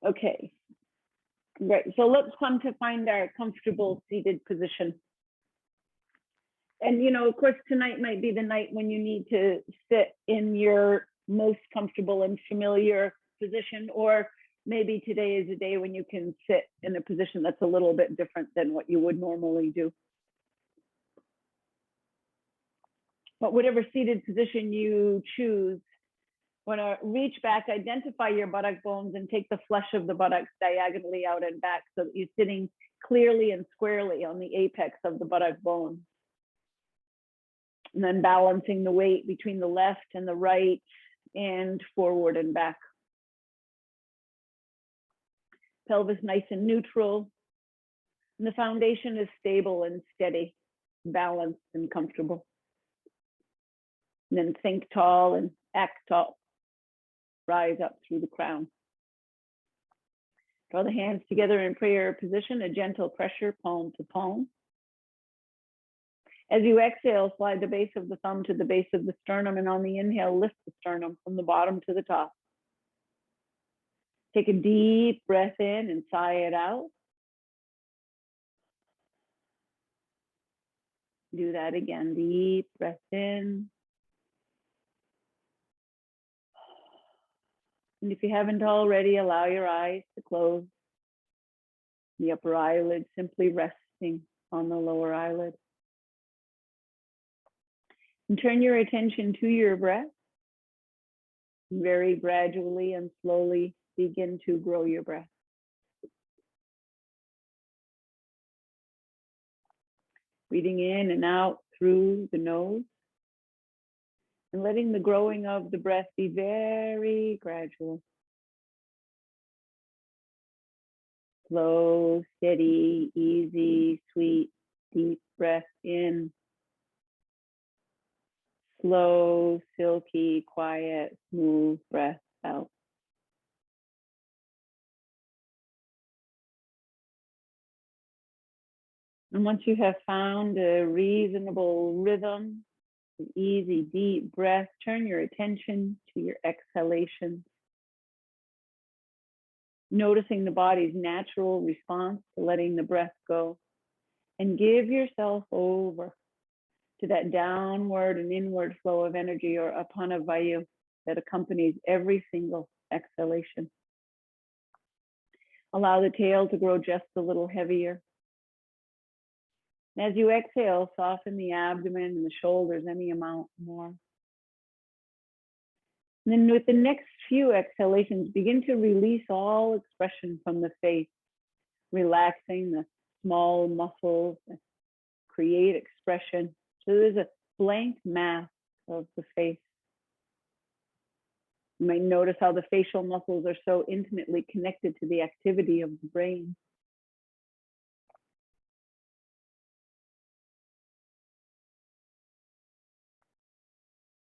Okay, great. So let's come to find our comfortable seated position. And, you know, of course, tonight might be the night when you need to sit in your most comfortable and familiar position, or maybe today is a day when you can sit in a position that's a little bit different than what you would normally do. But whatever seated position you choose, want to reach back, identify your buttock bones, and take the flesh of the buttocks diagonally out and back so that you're sitting clearly and squarely on the apex of the buttock bone. And then balancing the weight between the left and the right and forward and back. Pelvis nice and neutral. And the foundation is stable and steady, balanced and comfortable. And then think tall and act tall. Rise up through the crown. Draw the hands together in prayer position, a gentle pressure, palm to palm. As you exhale, slide the base of the thumb to the base of the sternum, and on the inhale, lift the sternum from the bottom to the top. Take a deep breath in and sigh it out. Do that again, deep breath in. And if you haven't already, allow your eyes to close. The upper eyelid simply resting on the lower eyelid. And turn your attention to your breath. Very gradually and slowly begin to grow your breath. Breathing in and out through the nose. And letting the growing of the breath be very gradual. Slow, steady, easy, sweet, deep breath in. Slow, silky, quiet, smooth breath out. And once you have found a reasonable rhythm, an easy, deep breath, turn your attention to your exhalations. Noticing the body's natural response to letting the breath go. And give yourself over to that downward and inward flow of energy, or apana vayu, that accompanies every single exhalation. Allow the tail to grow just a little heavier. And as you exhale, soften the abdomen and the shoulders any amount more. And then with the next few exhalations, begin to release all expression from the face, relaxing the small muscles, create expression. So there's a blank mask of the face. You might notice how the facial muscles are so intimately connected to the activity of the brain.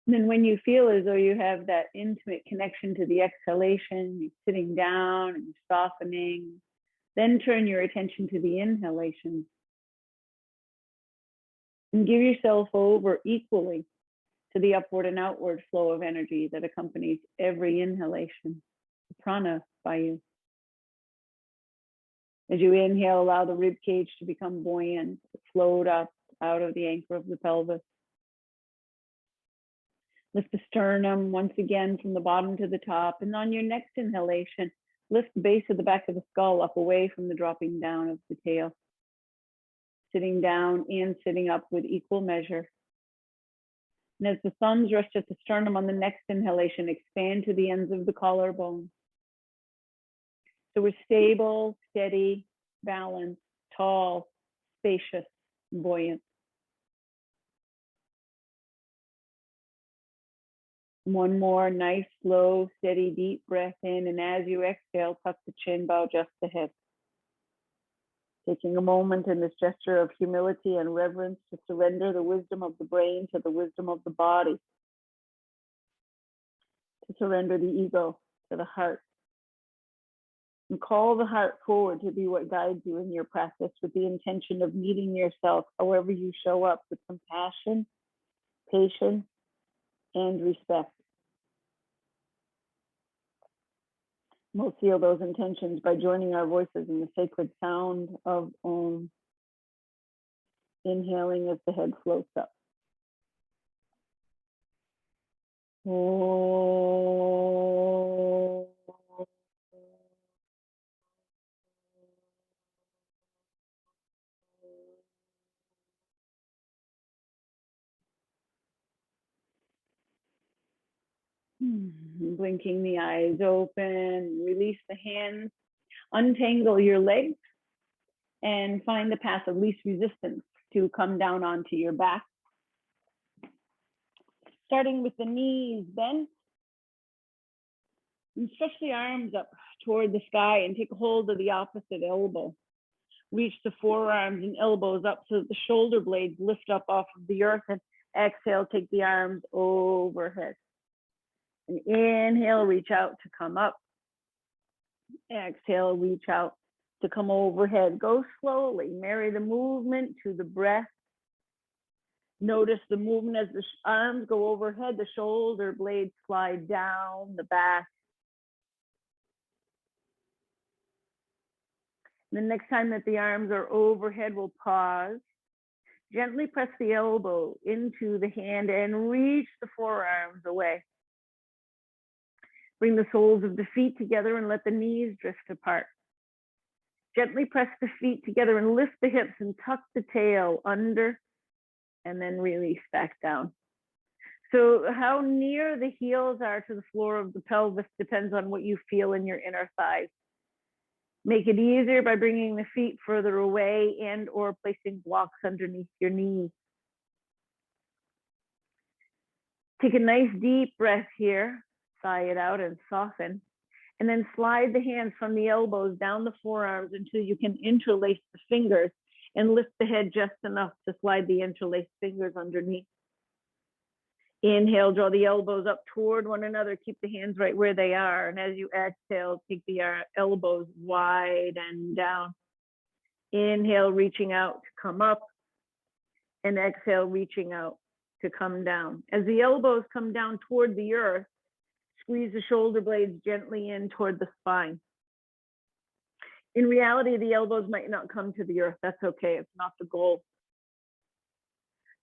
And then when you feel as though you have that intimate connection to the exhalation, you're sitting down and softening, then turn your attention to the inhalation. And give yourself over equally to the upward and outward flow of energy that accompanies every inhalation, prana vayu. As you inhale, allow the rib cage to become buoyant, float up out of the anchor of the pelvis. Lift the sternum once again from the bottom to the top. And on your next inhalation, lift the base of the back of the skull up away from the dropping down of the tail. Sitting down and sitting up with equal measure. And as the thumbs rest at the sternum on the next inhalation, expand to the ends of the collarbone. So we're stable, steady, balanced, tall, spacious, buoyant. One more nice, slow, steady, deep breath in. And as you exhale, tuck the chin, bow just the head. Taking a moment in this gesture of humility and reverence to surrender the wisdom of the brain to the wisdom of the body. To surrender the ego to the heart. And call the heart forward to be what guides you in your practice, with the intention of meeting yourself however you show up, with compassion, patience, and respect. We'll seal those intentions by joining our voices in the sacred sound of Om. Inhaling as the head floats up. Om. Blinking the eyes open, release the hands, untangle your legs, and find the path of least resistance to come down onto your back. Starting with the knees bent, and stretch the arms up toward the sky and take a hold of the opposite elbow. Reach the forearms and elbows up so that the shoulder blades lift up off of the earth, and exhale, take the arms overhead. And inhale, reach out to come up. Exhale, reach out to come overhead. Go slowly. Marry the movement to the breath. Notice the movement as the arms go overhead, the shoulder blades slide down the back. The next time that the arms are overhead, we'll pause. Gently press the elbow into the hand and reach the forearms away. Bring the soles of the feet together and let the knees drift apart. Gently press the feet together and lift the hips and tuck the tail under and then release back down. So how near the heels are to the floor of the pelvis depends on what you feel in your inner thighs. Make it easier by bringing the feet further away and or placing blocks underneath your knees. Take a nice deep breath here, sigh it out and soften, and then slide the hands from the elbows down the forearms until you can interlace the fingers and lift the head just enough to slide the interlaced fingers underneath. Inhale, draw the elbows up toward one another. Keep the hands right where they are. And as you exhale, take the elbows wide and down. Inhale, reaching out to come up. And exhale, reaching out to come down. As the elbows come down toward the earth, squeeze the shoulder blades gently in toward the spine. In reality, the elbows might not come to the earth. That's okay. It's not the goal.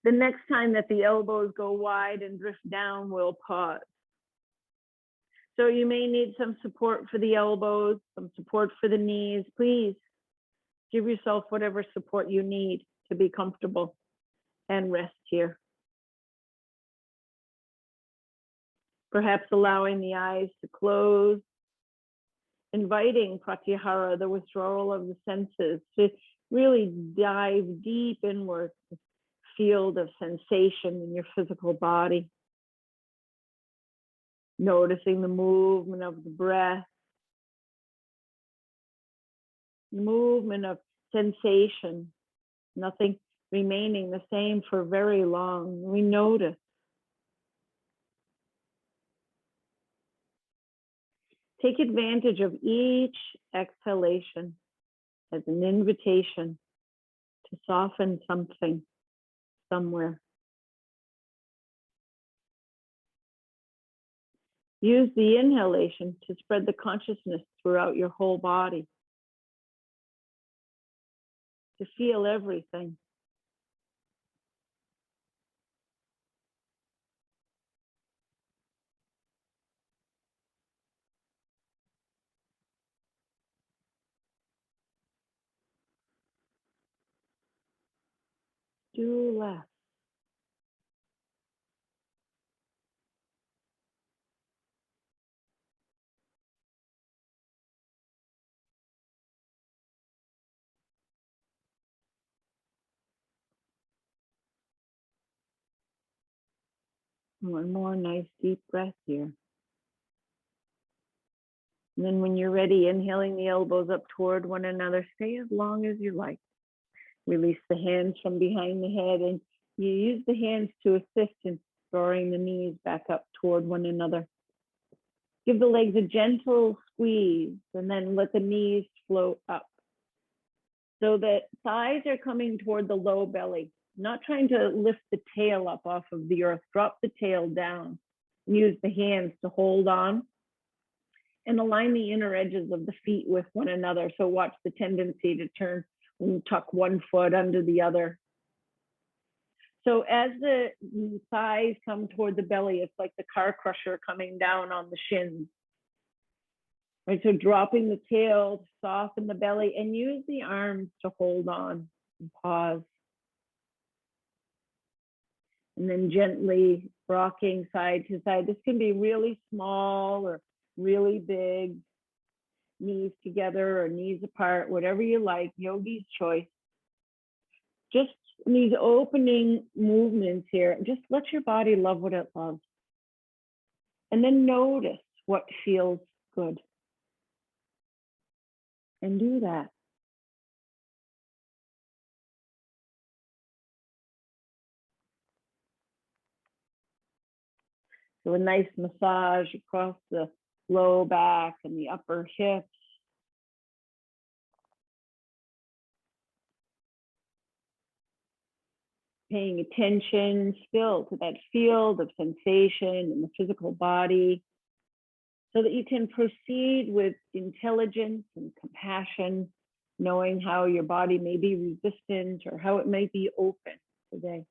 The next time that the elbows go wide and drift down, we'll pause. So you may need some support for the elbows, some support for the knees. Please give yourself whatever support you need to be comfortable and rest here. Perhaps allowing the eyes to close, inviting pratyahara, the withdrawal of the senses, to really dive deep inward. Field of sensation in your physical body. Noticing the movement of the breath, the movement of sensation, nothing remaining the same for very long. We notice. Take advantage of each exhalation as an invitation to soften something somewhere. Use the inhalation to spread the consciousness throughout your whole body, to feel everything. Do less. One more nice deep breath here. And then when you're ready, inhaling the elbows up toward one another, stay as long as you like. Release the hands from behind the head, and you use the hands to assist in drawing the knees back up toward one another. Give the legs a gentle squeeze, and then let the knees float up. So that thighs are coming toward the low belly, not trying to lift the tail up off of the earth. Drop the tail down. Use the hands to hold on And align the inner edges of the feet with one another. So watch the tendency to turn and tuck one foot under the other. So as the thighs come toward the belly, it's like the car crusher coming down on the shins. Right, so dropping the tail to soften the belly and use the arms to hold on and pause. And then gently rocking side to side. This can be really small or really big, knees together or knees apart, whatever you like, yogi's choice. Just these opening movements here, just let your body love what it loves. And then notice what feels good. And do that. So a nice massage across the low back and the upper hips. Paying attention still to that field of sensation in the physical body so that you can proceed with intelligence and compassion, knowing how your body may be resistant or how it may be open today.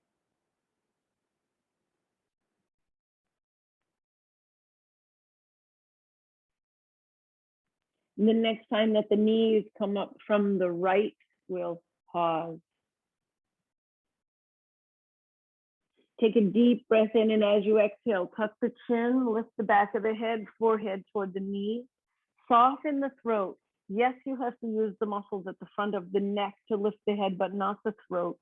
And the next time that the knees come up from the right, we'll pause. Take a deep breath in, and as you exhale, tuck the chin, lift the back of the head, forehead toward the knee. Soften the throat. Yes, you have to use the muscles at the front of the neck to lift the head, but not the throat.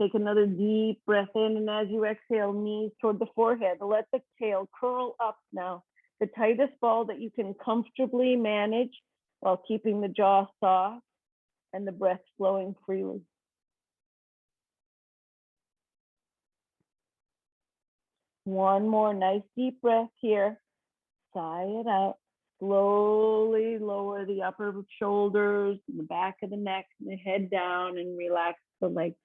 Take another deep breath in, and as you exhale, knees toward the forehead. Let the tail curl up now, the tightest ball that you can comfortably manage while keeping the jaw soft and the breath flowing freely. One more nice deep breath here. Sigh it out. Slowly lower the upper shoulders, the back of the neck, and the head down, and relax the legs.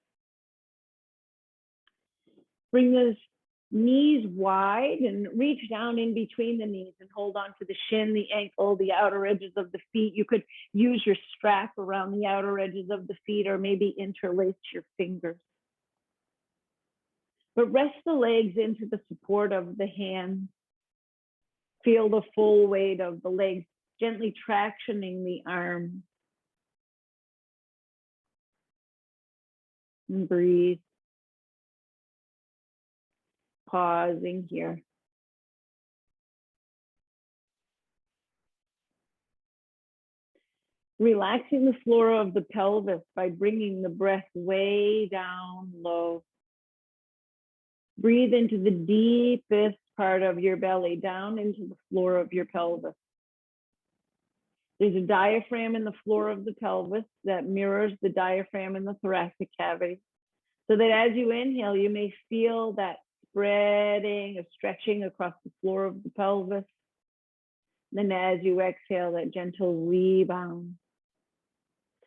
Bring those knees wide and reach down in between the knees and hold on to the shin, the ankle, the outer edges of the feet. You could use your strap around the outer edges of the feet or maybe interlace your fingers. But rest the legs into the support of the hands. Feel the full weight of the legs, gently tractioning the arms. And breathe. Pausing here. Relaxing the floor of the pelvis by bringing the breath way down low. Breathe into the deepest part of your belly, down into the floor of your pelvis. There's a diaphragm in the floor of the pelvis that mirrors the diaphragm in the thoracic cavity. So that as you inhale, you may feel that spreading or stretching across the floor of the pelvis. Then as you exhale, that gentle rebound.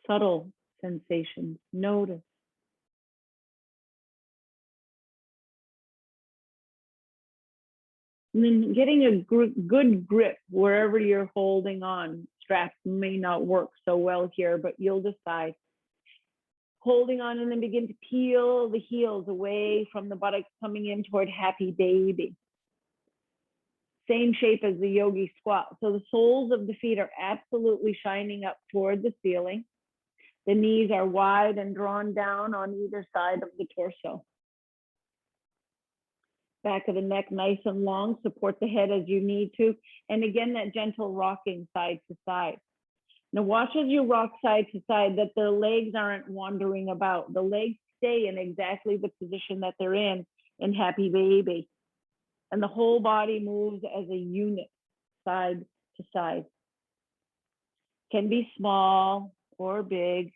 Subtle sensations, notice. And then getting a good grip wherever you're holding on. Straps may not work so well here, but you'll decide. Holding on, and then begin to peel the heels away from the buttocks, coming in toward happy baby. Same shape as the yogi squat. So the soles of the feet are absolutely shining up toward the ceiling. The knees are wide and drawn down on either side of the torso. Back of the neck nice and long. Support the head as you need to. And again, that gentle rocking side to side. Now watch as you rock side to side that the legs aren't wandering about. The legs stay in exactly the position that they're in happy baby. And the whole body moves as a unit, side to side. Can be small or big,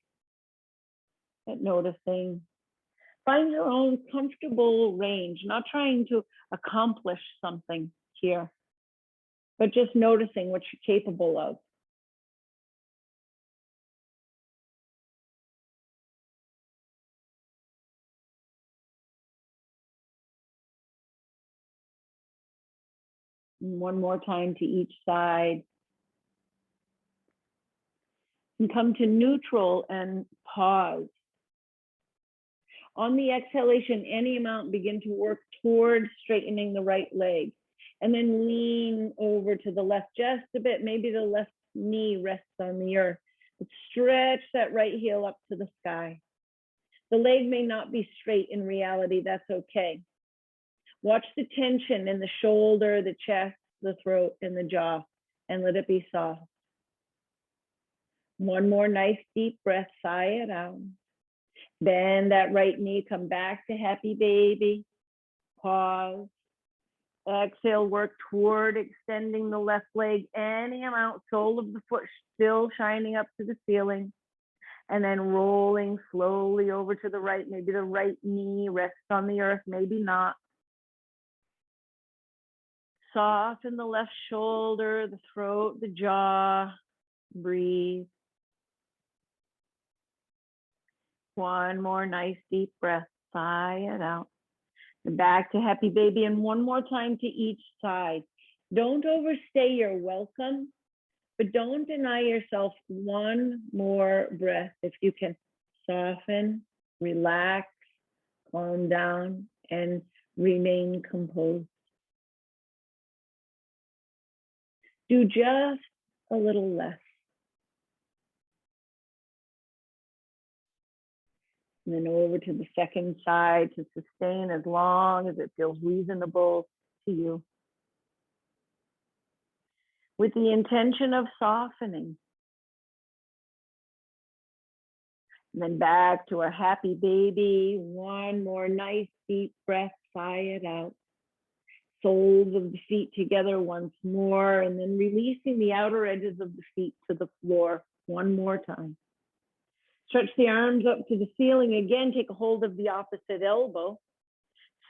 but noticing. Find your own comfortable range, not trying to accomplish something here, but just noticing what you're capable of. And one more time to each side. And come to neutral and pause. On the exhalation, any amount, begin to work toward straightening the right leg. And then lean over to the left just a bit. Maybe the left knee rests on the earth. But stretch that right heel up to the sky. The leg may not be straight in reality. That's okay. Watch the tension in the shoulder, the chest, the throat, and the jaw, and let it be soft. One more nice deep breath, sigh it out. Bend that right knee, come back to happy baby. Pause. Exhale, work toward extending the left leg any amount, sole of the foot still shining up to the ceiling. And then rolling slowly over to the right. Maybe the right knee rests on the earth, maybe not. Soften the left shoulder, the throat, the jaw. Breathe. One more nice deep breath. Sigh it out. And back to happy baby. And one more time to each side. Don't overstay your welcome, but don't deny yourself one more breath. If you can soften, relax, calm down, and remain composed. Do just a little less. And then over to the second side to sustain as long as it feels reasonable to you. With the intention of softening. And then back to our happy baby. One more nice deep breath, sigh it out. Soles of the feet together once more, and then releasing the outer edges of the feet to the floor one more time. Stretch the arms up to the ceiling. Again, take a hold of the opposite elbow.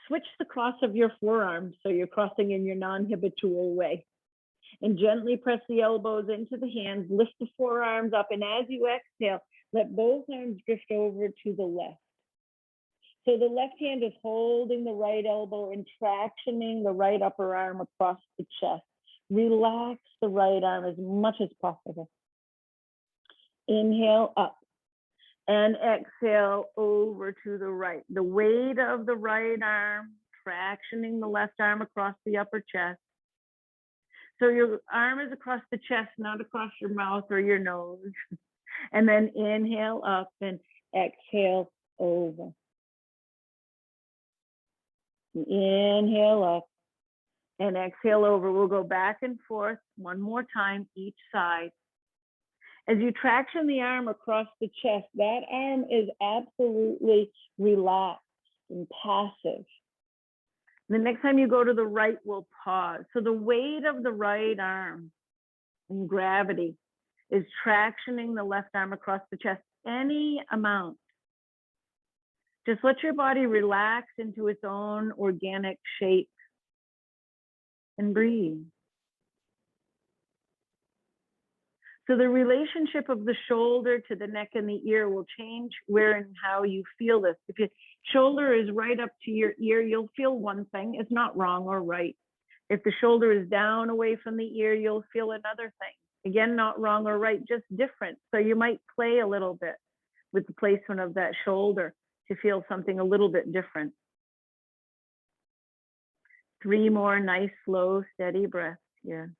Switch the cross of your forearms so you're crossing in your non-habitual way. And gently press the elbows into the hands. Lift the forearms up. And as you exhale, let both arms drift over to the left. So the left hand is holding the right elbow and tractioning the right upper arm across the chest. Relax the right arm as much as possible. Inhale up. And exhale over to the right. The weight of the right arm, tractioning the left arm across the upper chest. So your arm is across the chest, not across your mouth or your nose. And then inhale up and exhale over. Inhale up and exhale over. We'll go back and forth one more time each side. As you traction the arm across the chest, that arm is absolutely relaxed and passive. The next time you go to the right, we'll pause. So the weight of the right arm and gravity is tractioning the left arm across the chest any amount. Just let your body relax into its own organic shape and breathe. So the relationship of the shoulder to the neck and the ear will change where and how you feel this. If your shoulder is right up to your ear, you'll feel one thing. It's not wrong or right. If the shoulder is down away from the ear, you'll feel another thing. Again, not wrong or right, just different. So you might play a little bit with the placement of that shoulder to feel something a little bit different. 3 more nice, slow, steady breaths here.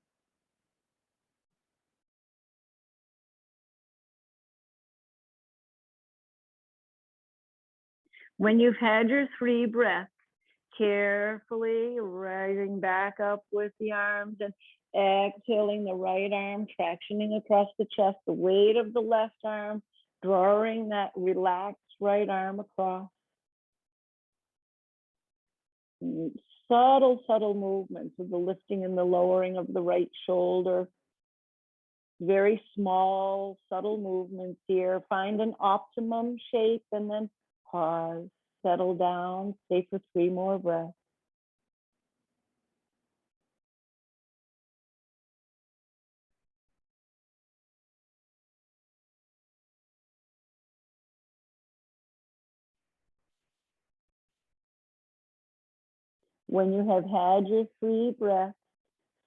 When you've had your 3 breaths, carefully rising back up with the arms and exhaling the right arm, tractioning across the chest, the weight of the left arm, drawing that relaxed right arm across. Subtle, subtle movements of the lifting and the lowering of the right shoulder. Very small, subtle movements here. Find an optimum shape and then pause, settle down, stay for 3 more breaths. When you have had your 3 breaths,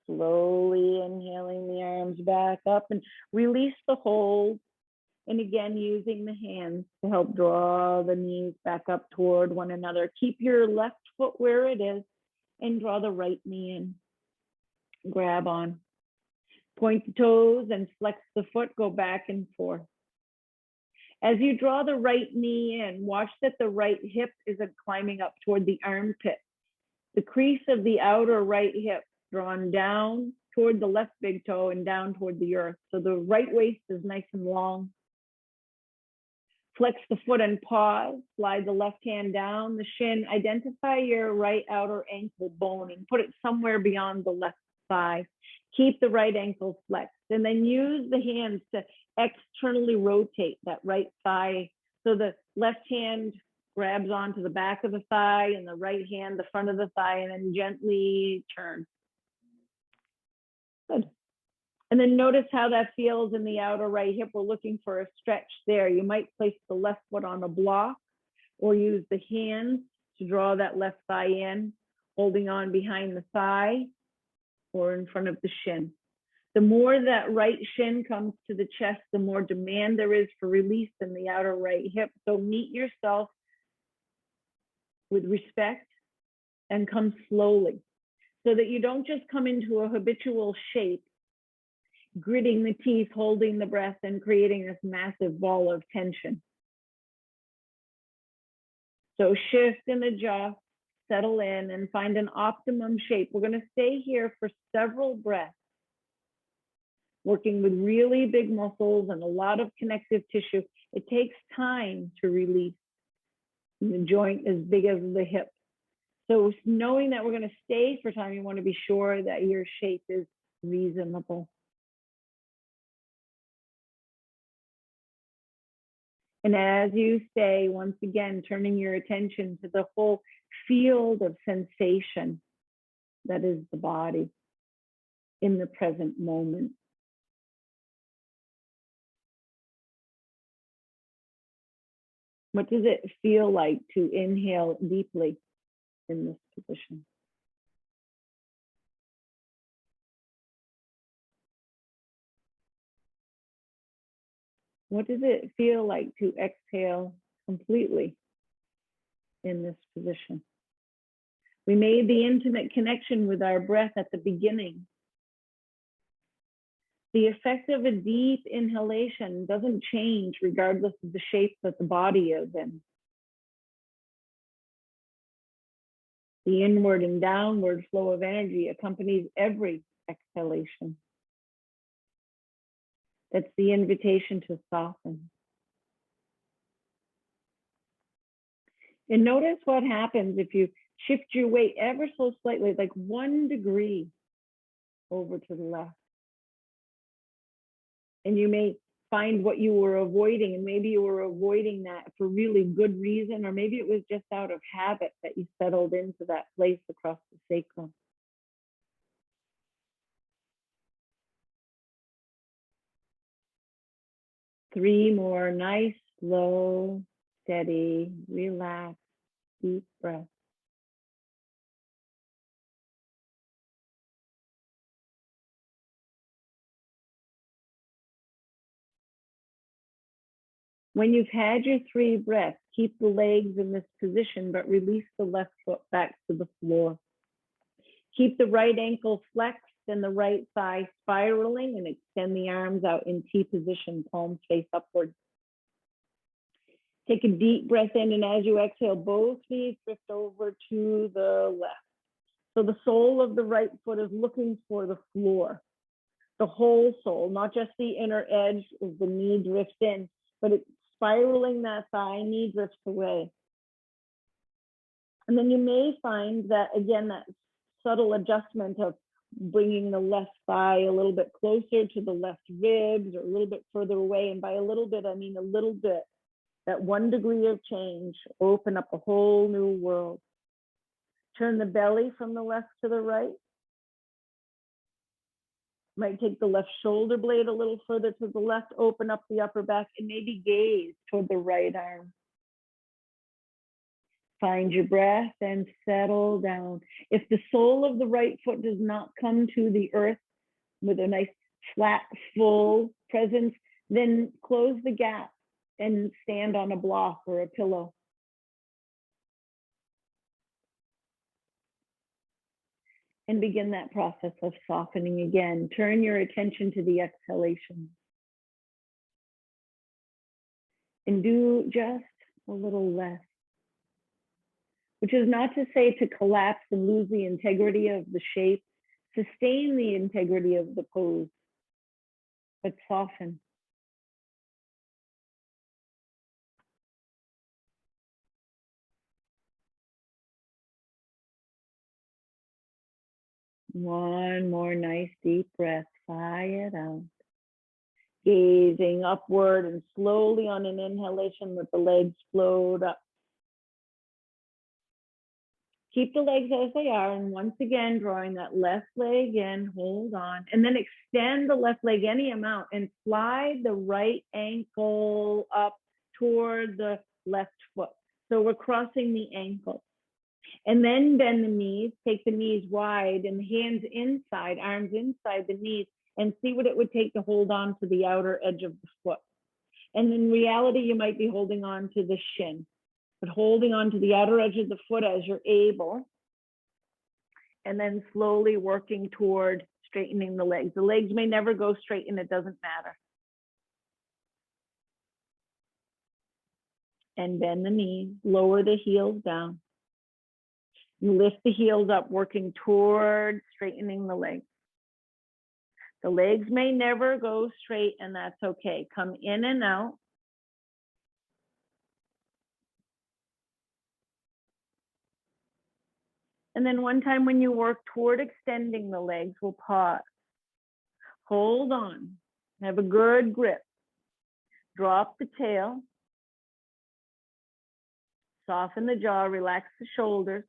Slowly inhaling the arms back up and release the hold. And again, using the hands to help draw the knees back up toward one another. Keep your left foot where it is and draw the right knee in. Grab on. Point the toes and flex the foot, go back and forth. As you draw the right knee in, watch that the right hip isn't climbing up toward the armpit. The crease of the outer right hip drawn down toward the left big toe and down toward the earth. So the right waist is nice and long. Flex the foot and pause. Slide the left hand down the shin. Identify your right outer ankle bone and put it somewhere beyond the left thigh. Keep the right ankle flexed. And then use the hands to externally rotate that right thigh. So the left hand grabs onto the back of the thigh and the right hand, the front of the thigh, and then gently turn. Good. And then notice how that feels in the outer right hip. We're looking for a stretch there. You might place the left foot on a block or use the hands to draw that left thigh in, holding on behind the thigh or in front of the shin. The more that right shin comes to the chest, the more demand there is for release in the outer right hip. So meet yourself with respect and come slowly so that you don't just come into a habitual shape, gritting the teeth, holding the breath, and creating this massive ball of tension. So shift and adjust, settle in, and find an optimum shape. We're going to stay here for several breaths, working with really big muscles and a lot of connective tissue. It takes time to release the joint as big as the hip. So knowing that we're going to stay for time, you want to be sure that your shape is reasonable. And as you stay, once again, turning your attention to the whole field of sensation that is the body in the present moment. What does it feel like to inhale deeply in this position? What does it feel like to exhale completely in this position? We made the intimate connection with our breath at the beginning. The effect of a deep inhalation doesn't change regardless of the shape that the body is in. The inward and downward flow of energy accompanies every exhalation. That's the invitation to soften. And notice what happens if you shift your weight ever so slightly, like 1 degree over to the left. And you may find what you were avoiding, and maybe you were avoiding that for really good reason, or maybe it was just out of habit that you settled into that place across the sacrum. Three more nice, slow, steady, relaxed, deep breaths. When you've had your 3 breaths, keep the legs in this position, but release the left foot back to the floor. Keep the right ankle flexed and the right thigh spiraling, and extend the arms out in T position, palms face upward. Take a deep breath in, and as you exhale, both knees drift over to the left. So the sole of the right foot is looking for the floor. The whole sole, not just the inner edge as the knee drifts in, but it's spiraling that thigh, knee drifts away. And then you may find that, again, that subtle adjustment of bringing the left thigh a little bit closer to the left ribs or a little bit further away. And by a little bit, I mean a little bit. That 1 degree of change open up a whole new world. Turn the belly from the left to the right. Might take the left shoulder blade a little further to the left, open up the upper back, and maybe gaze toward the right arm. Find your breath and settle down. If the sole of the right foot does not come to the earth with a nice flat, full presence, then close the gap and stand on a block or a pillow. And begin that process of softening again. Turn your attention to the exhalation. And do just a little less. Which is not to say to collapse and lose the integrity of the shape. Sustain the integrity of the pose, but soften. One more nice deep breath. Sigh it out. Gazing upward and slowly on an inhalation, let the legs float up. Keep the legs as they are, and once again, drawing that left leg in, hold on, and then extend the left leg any amount and slide the right ankle up toward the left foot. So we're crossing the ankle. And then bend the knees, take the knees wide and the hands inside, arms inside the knees, and see what it would take to hold on to the outer edge of the foot. And in reality, you might be holding on to the shin, but holding on to the outer edge of the foot as you're able, and then slowly working toward straightening the legs. The legs may never go straight, and it doesn't matter. And bend the knees, lower the heels down. Lift the heels up, working toward straightening the legs. The legs may never go straight, and that's okay. Come in and out. And then one time when you work toward extending the legs, we'll pause. Hold on. Have a good grip. Drop the tail. Soften the jaw, relax the shoulders.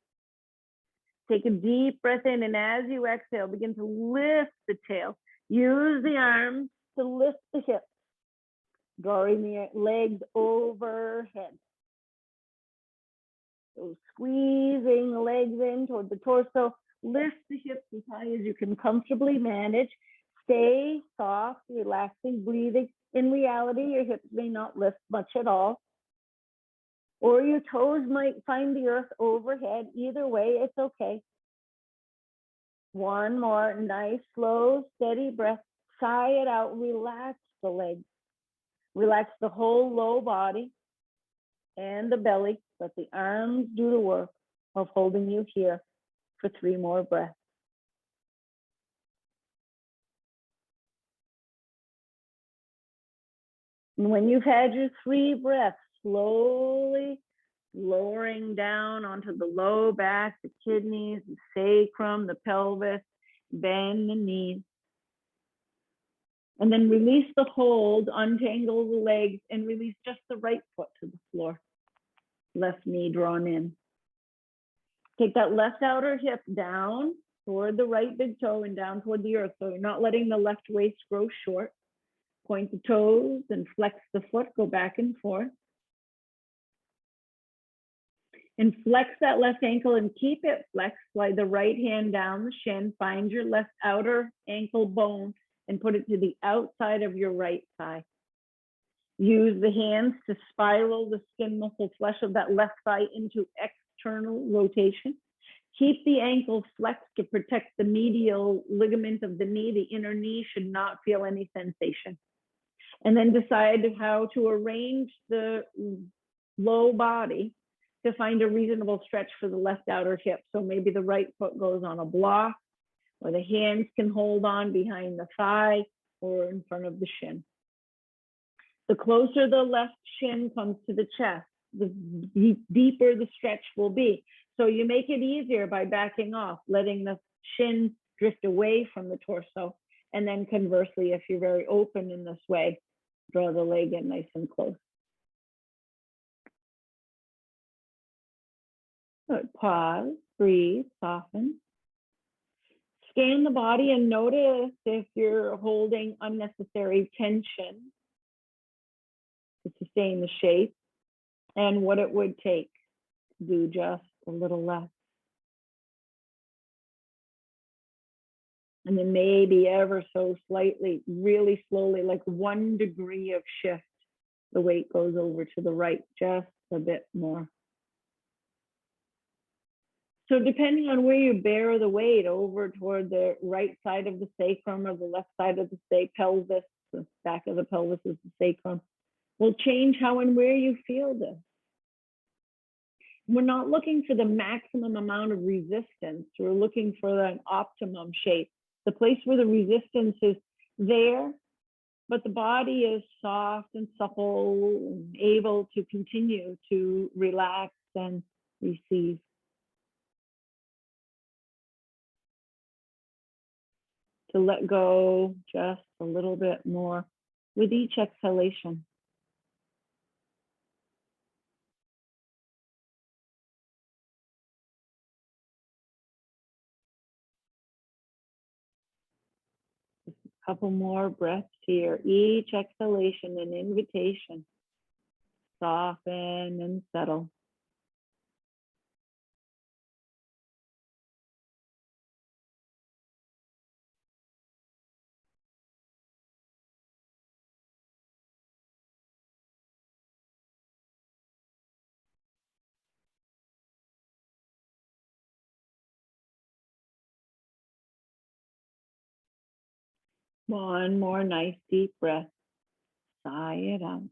Take a deep breath in, and as you exhale, begin to lift the tail. Use the arms to lift the hips, drawing the legs overhead. So squeezing the legs in toward the torso. Lift the hips as high as you can comfortably manage. Stay soft, relaxing, breathing. In reality, your hips may not lift much at all, or your toes might find the earth overhead. Either way, it's okay. One more nice, slow, steady breath. Sigh it out. Relax the legs. Relax the whole low body and the belly. Let the arms do the work of holding you here for 3 more breaths. And when you've had your 3 breaths, slowly lowering down onto the low back, the kidneys, the sacrum, the pelvis, bend the knees. And then release the hold, untangle the legs, and release just the right foot to the floor. Left knee drawn in. Take that left outer hip down toward the right big toe and down toward the earth. So you're not letting the left waist grow short. Point the toes and flex the foot, go back and forth. And flex that left ankle and keep it flexed. Slide the right hand down the shin. Find your left outer ankle bone and put it to the outside of your right thigh. Use the hands to spiral the skin muscle flesh of that left thigh into external rotation. Keep the ankle flexed to protect the medial ligament of the knee. The inner knee should not feel any sensation. And then decide how to arrange the low body to find a reasonable stretch for the left outer hip. So maybe the right foot goes on a block, or the hands can hold on behind the thigh or in front of the shin. The closer the left shin comes to the chest, the deeper the stretch will be. So you make it easier by backing off, letting the shin drift away from the torso. And then conversely, if you're very open in this way, draw the leg in nice and close. Good. Pause, breathe, soften. Scan the body and notice if you're holding unnecessary tension to sustain the shape and what it would take. do just a little less. And then maybe ever so slightly, really slowly, like 1 degree of shift, the weight goes over to the right just a bit more. So depending on where you bear the weight, over toward the right side of the sacrum or the left side of the pelvis, the back of the pelvis is the sacrum, will change how and where you feel this. We're not looking for the maximum amount of resistance. We're looking for an optimum shape, the place where the resistance is there, but the body is soft and supple and able to continue to relax and receive. To let go just a little bit more with each exhalation. Couple more breaths here. Each exhalation an invitation. Soften and settle. One more nice deep breath. Sigh it out. And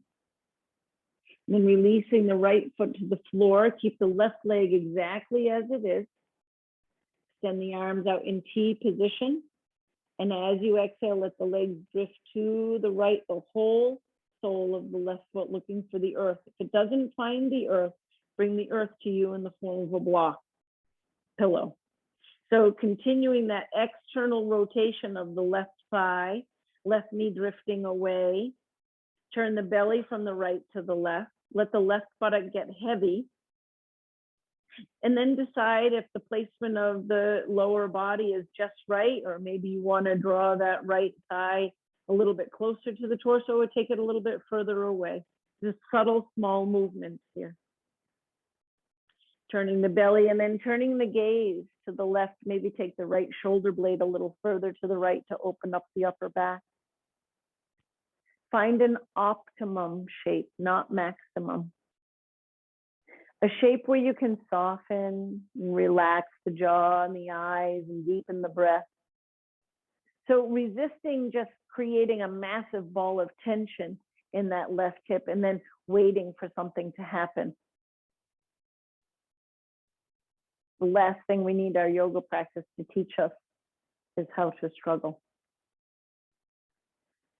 then releasing the right foot to the floor. Keep the left leg exactly as it is. Extend the arms out in T position. And as you exhale, let the legs drift to the right, the whole sole of the left foot looking for the earth. If it doesn't find the earth, bring the earth to you in the form of a block, pillow. So continuing that external rotation of the left thigh, left knee drifting away. Turn the belly from the right to the left. Let the left buttock get heavy. And then decide if the placement of the lower body is just right, or maybe you want to draw that right thigh a little bit closer to the torso or take it a little bit further away. Just subtle, small movements here. Turning the belly and then turning the gaze to the left. Maybe take the right shoulder blade a little further to the right to open up the upper back. Find an optimum shape, not maximum. A shape where you can soften, relax the jaw and the eyes and deepen the breath. So resisting just creating a massive ball of tension in that left hip and then waiting for something to happen. The last thing we need our yoga practice to teach us is how to struggle.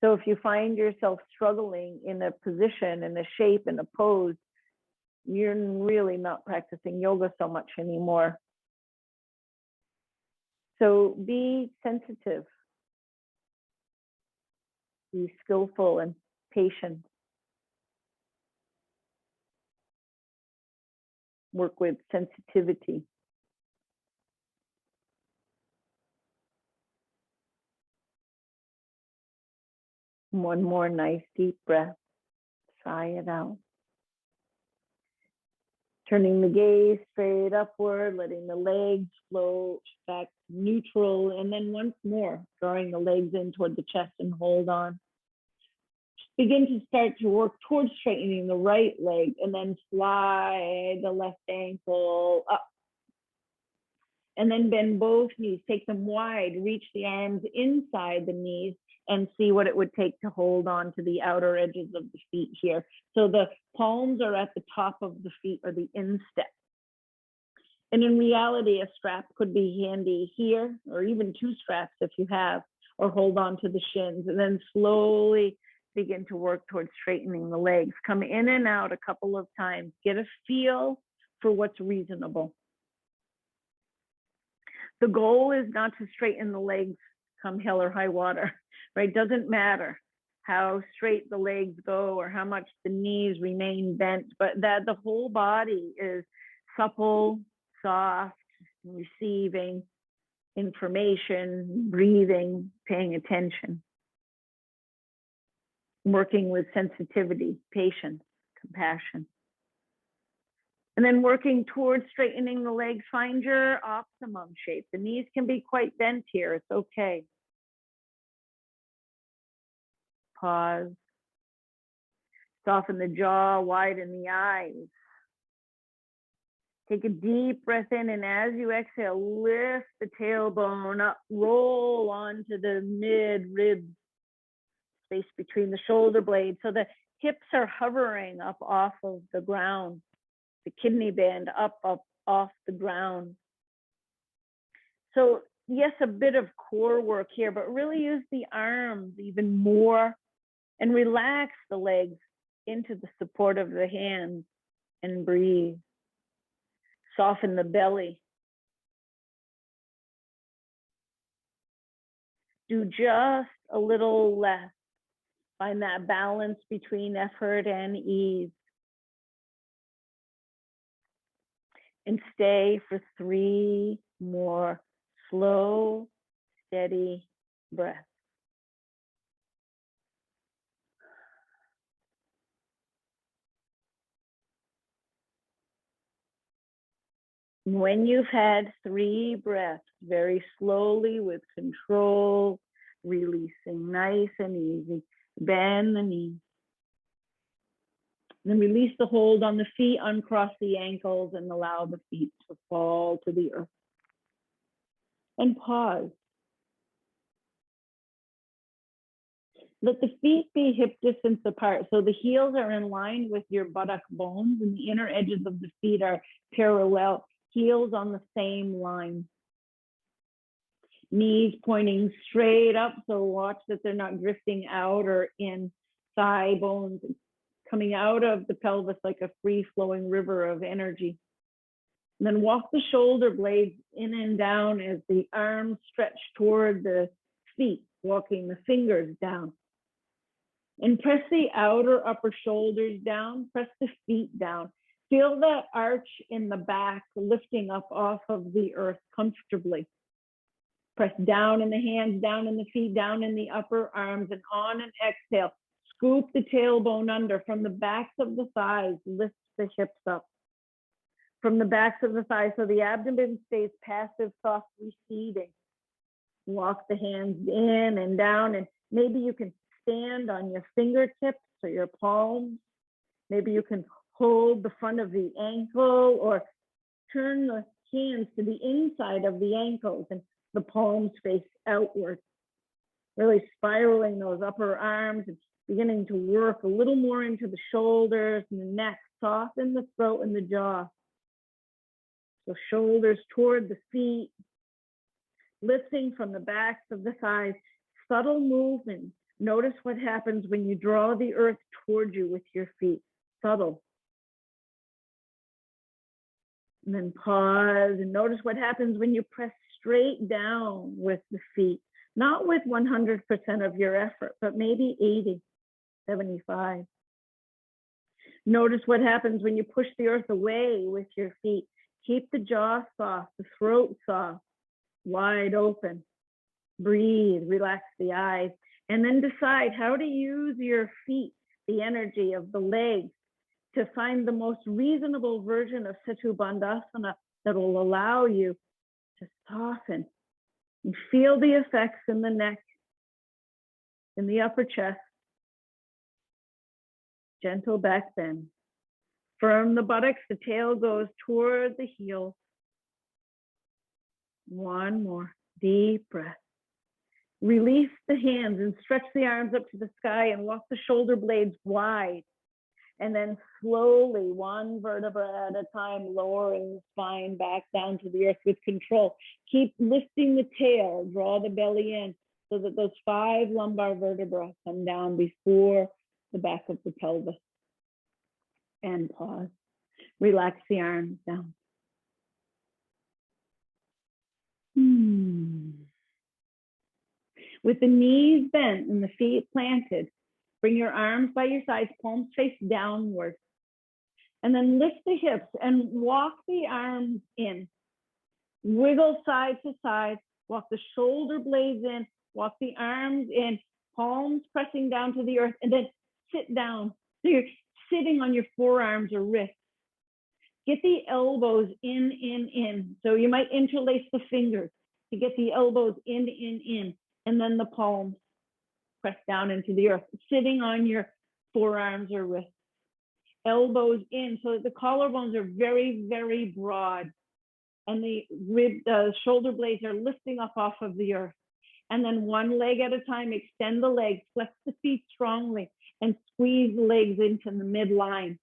So if you find yourself struggling in a position, in a shape, in a pose, you're really not practicing yoga so much anymore. So be sensitive, be skillful and patient. Work with sensitivity. One more nice deep breath. Sigh it out. Turning the gaze straight upward, letting the legs float back neutral, and then once more, drawing the legs in toward the chest and hold on. Begin to start to work towards straightening the right leg and then slide the left ankle up. And then bend both knees, take them wide, reach the arms inside the knees and see what it would take to hold on to the outer edges of the feet here. So the palms are at the top of the feet or the instep. And in reality, a strap could be handy here, or even 2 straps if you have, or hold on to the shins and then slowly begin to work towards straightening the legs. Come in and out a couple of times. Get a feel for what's reasonable. The goal is not to straighten the legs come hell or high water, right? Doesn't matter how straight the legs go or how much the knees remain bent, but that the whole body is supple, soft, receiving information, breathing, paying attention. Working with sensitivity, patience, compassion. And then working towards straightening the legs, find your optimum shape. The knees can be quite bent here. It's okay. Pause. Soften the jaw, widen the eyes. Take a deep breath in, and as you exhale, lift the tailbone up, roll onto the mid-rib space between the shoulder blades. So the hips are hovering up off of the ground, the kidney band up off the ground. So yes, a bit of core work here, but really use the arms even more and relax the legs into the support of the hands and breathe. Soften the belly. Do just a little less. Find that balance between effort and ease. And stay for 3 more slow, steady breaths. When you've had 3 breaths, very slowly with control, releasing nice and easy, bend the knees. Then release the hold on the feet, uncross the ankles, and allow the feet to fall to the earth. And pause. Let the feet be hip distance apart. So the heels are in line with your buttock bones and the inner edges of the feet are parallel, heels on the same line. Knees pointing straight up, so watch that they're not drifting out or in. Thigh bones coming out of the pelvis like a free-flowing river of energy. And then walk the shoulder blades in and down as the arms stretch toward the feet, walking the fingers down. And press the outer upper shoulders down, press the feet down. Feel that arch in the back lifting up off of the earth comfortably. Press down in the hands, down in the feet, down in the upper arms, and on an exhale. Scoop the tailbone under from the backs of the thighs, lift the hips up. From the backs of the thighs, so the abdomen stays passive, soft, receding. Walk the hands in and down, and maybe you can stand on your fingertips or your palms. Maybe you can hold the front of the ankle or turn the hands to the inside of the ankles and the palms face outward. Really spiraling those upper arms and beginning to work a little more into the shoulders and the neck, soften the throat and the jaw. So shoulders toward the feet, lifting from the backs of the thighs, subtle movement. Notice what happens when you draw the earth toward you with your feet, subtle. And then pause and notice what happens when you press straight down with the feet, not with 100% of your effort, but maybe 80. 75. Notice what happens when you push the earth away with your feet. Keep the jaw soft, the throat soft, wide open. Breathe, relax the eyes, and then decide how to use your feet, the energy of the legs, to find the most reasonable version of Setu Bandhasana that will allow you to soften and feel the effects in the neck, in the upper chest. Gentle back bend. Firm the buttocks, the tail goes toward the heel. One more deep breath. Release the hands and stretch the arms up to the sky and walk the shoulder blades wide. And then slowly, one vertebra at a time, lowering the spine back down to the earth with control. Keep lifting the tail, draw the belly in so that those 5 lumbar vertebrae come down before the back of the pelvis. And pause. Relax the arms down. With the knees bent and the feet planted, bring your arms by your sides, palms face downward. And then lift the hips and walk the arms in. Wiggle side to side, walk the shoulder blades in, walk the arms in, palms pressing down to the earth, and then sit down. So you're sitting on your forearms or wrists. Get the elbows in. So you might interlace the fingers to get the elbows in, and then the palms press down into the earth, sitting on your forearms or wrists. Elbows in so that the collarbones are very, very broad, and the shoulder blades are lifting up off of the earth. And then one leg at a time, extend the legs, flex the feet strongly, and squeeze the legs into the midline.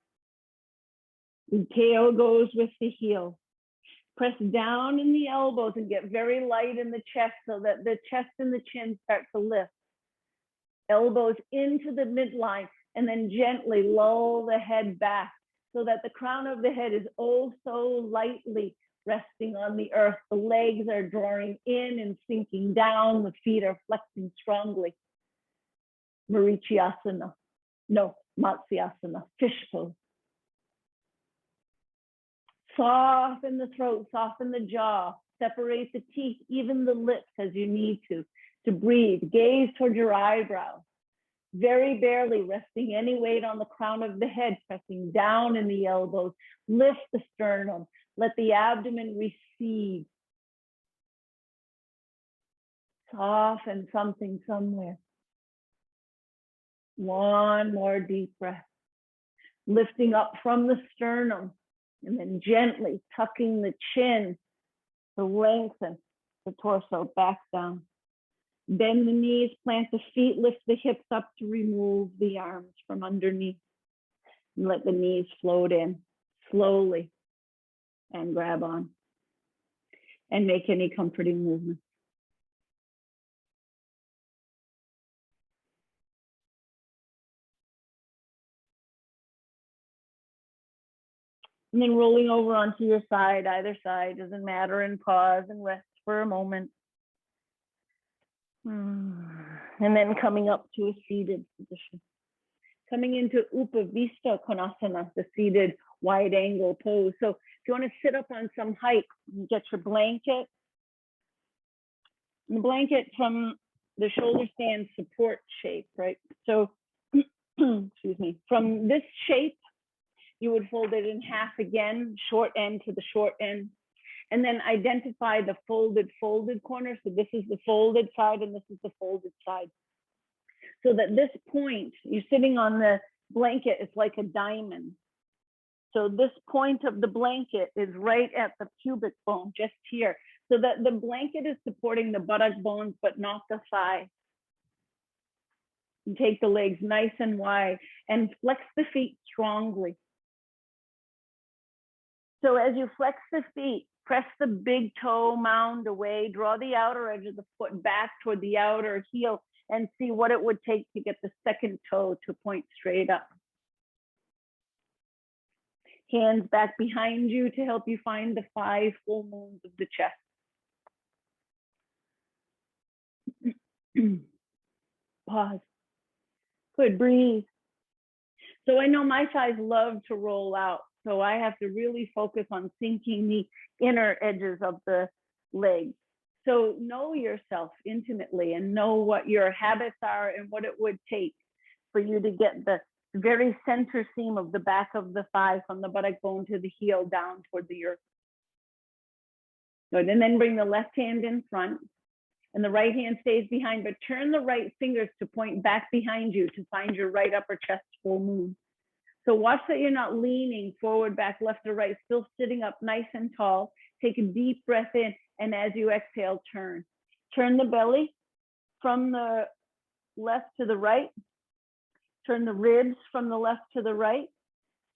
The tail goes with the heel. Press down in the elbows and get very light in the chest so that the chest and the chin start to lift. Elbows into the midline, and then gently lull the head back so that the crown of the head is oh so lightly resting on the earth. The legs are drawing in and sinking down. The feet are flexing strongly. Matsyendrasana, fish pose. Soften the throat, soften the jaw, separate the teeth, even the lips as you need to breathe. Gaze toward your eyebrows. Very barely resting any weight on the crown of the head, pressing down in the elbows. Lift the sternum. Let the abdomen recede. Soften something somewhere. One more deep breath. Lifting up from the sternum, and then gently tucking the chin to lengthen the torso back down. Bend the knees, plant the feet, lift the hips up to remove the arms from underneath. And let the knees float in slowly and grab on. And make any comforting movement. And then rolling over onto your side, either side, doesn't matter, and pause and rest for a moment. And then coming up to a seated position. Coming into Upavista Konasana, the seated wide angle pose. So if you want to sit up on some height, you get your blanket. And the blanket from the shoulder stand support shape, right? So, excuse me, from this shape, you would fold it in half again, short end to the short end. And then identify the folded corner. So this is the folded side and this is the folded side. So that this point, you're sitting on the blanket, it's like a diamond. So this point of the blanket is right at the pubic bone, just here. So that the blanket is supporting the buttock bones, but not the thigh. You take the legs nice and wide and flex the feet strongly. So as you flex the feet, press the big toe mound away, draw the outer edge of the foot back toward the outer heel, and see what it would take to get the second toe to point straight up. Hands back behind you to help you find the 5 full moons of the chest. Pause. Good, breathe. So I know my thighs love to roll out. So I have to really focus on sinking the inner edges of the legs. So know yourself intimately and know what your habits are and what it would take for you to get the very center seam of the back of the thigh from the buttock bone to the heel down toward the earth. Good, and then bring the left hand in front and the right hand stays behind, but turn the right fingers to point back behind you to find your right upper chest full moon. So watch that you're not leaning forward, back, left or right, still sitting up nice and tall. Take a deep breath in, and as you exhale, turn. Turn the belly from the left to the right. Turn the ribs from the left to the right.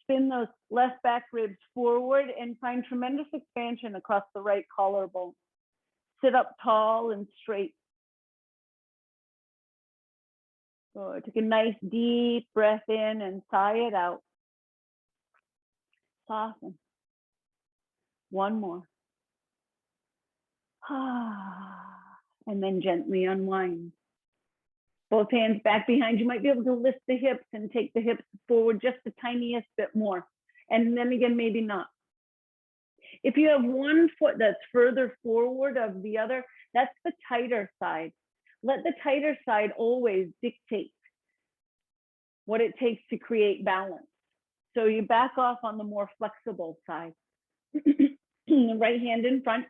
Spin those left back ribs forward and find tremendous expansion across the right collarbone. Sit up tall and straight. Good. Take a nice deep breath in and sigh it out. Soften. One more. And then gently unwind. Both hands back behind. You might be able to lift the hips and take the hips forward just the tiniest bit more. And then again, maybe not. If you have one foot that's further forward of the other, that's the tighter side. Let the tighter side always dictate what it takes to create balance. So you back off on the more flexible side. The right hand in front,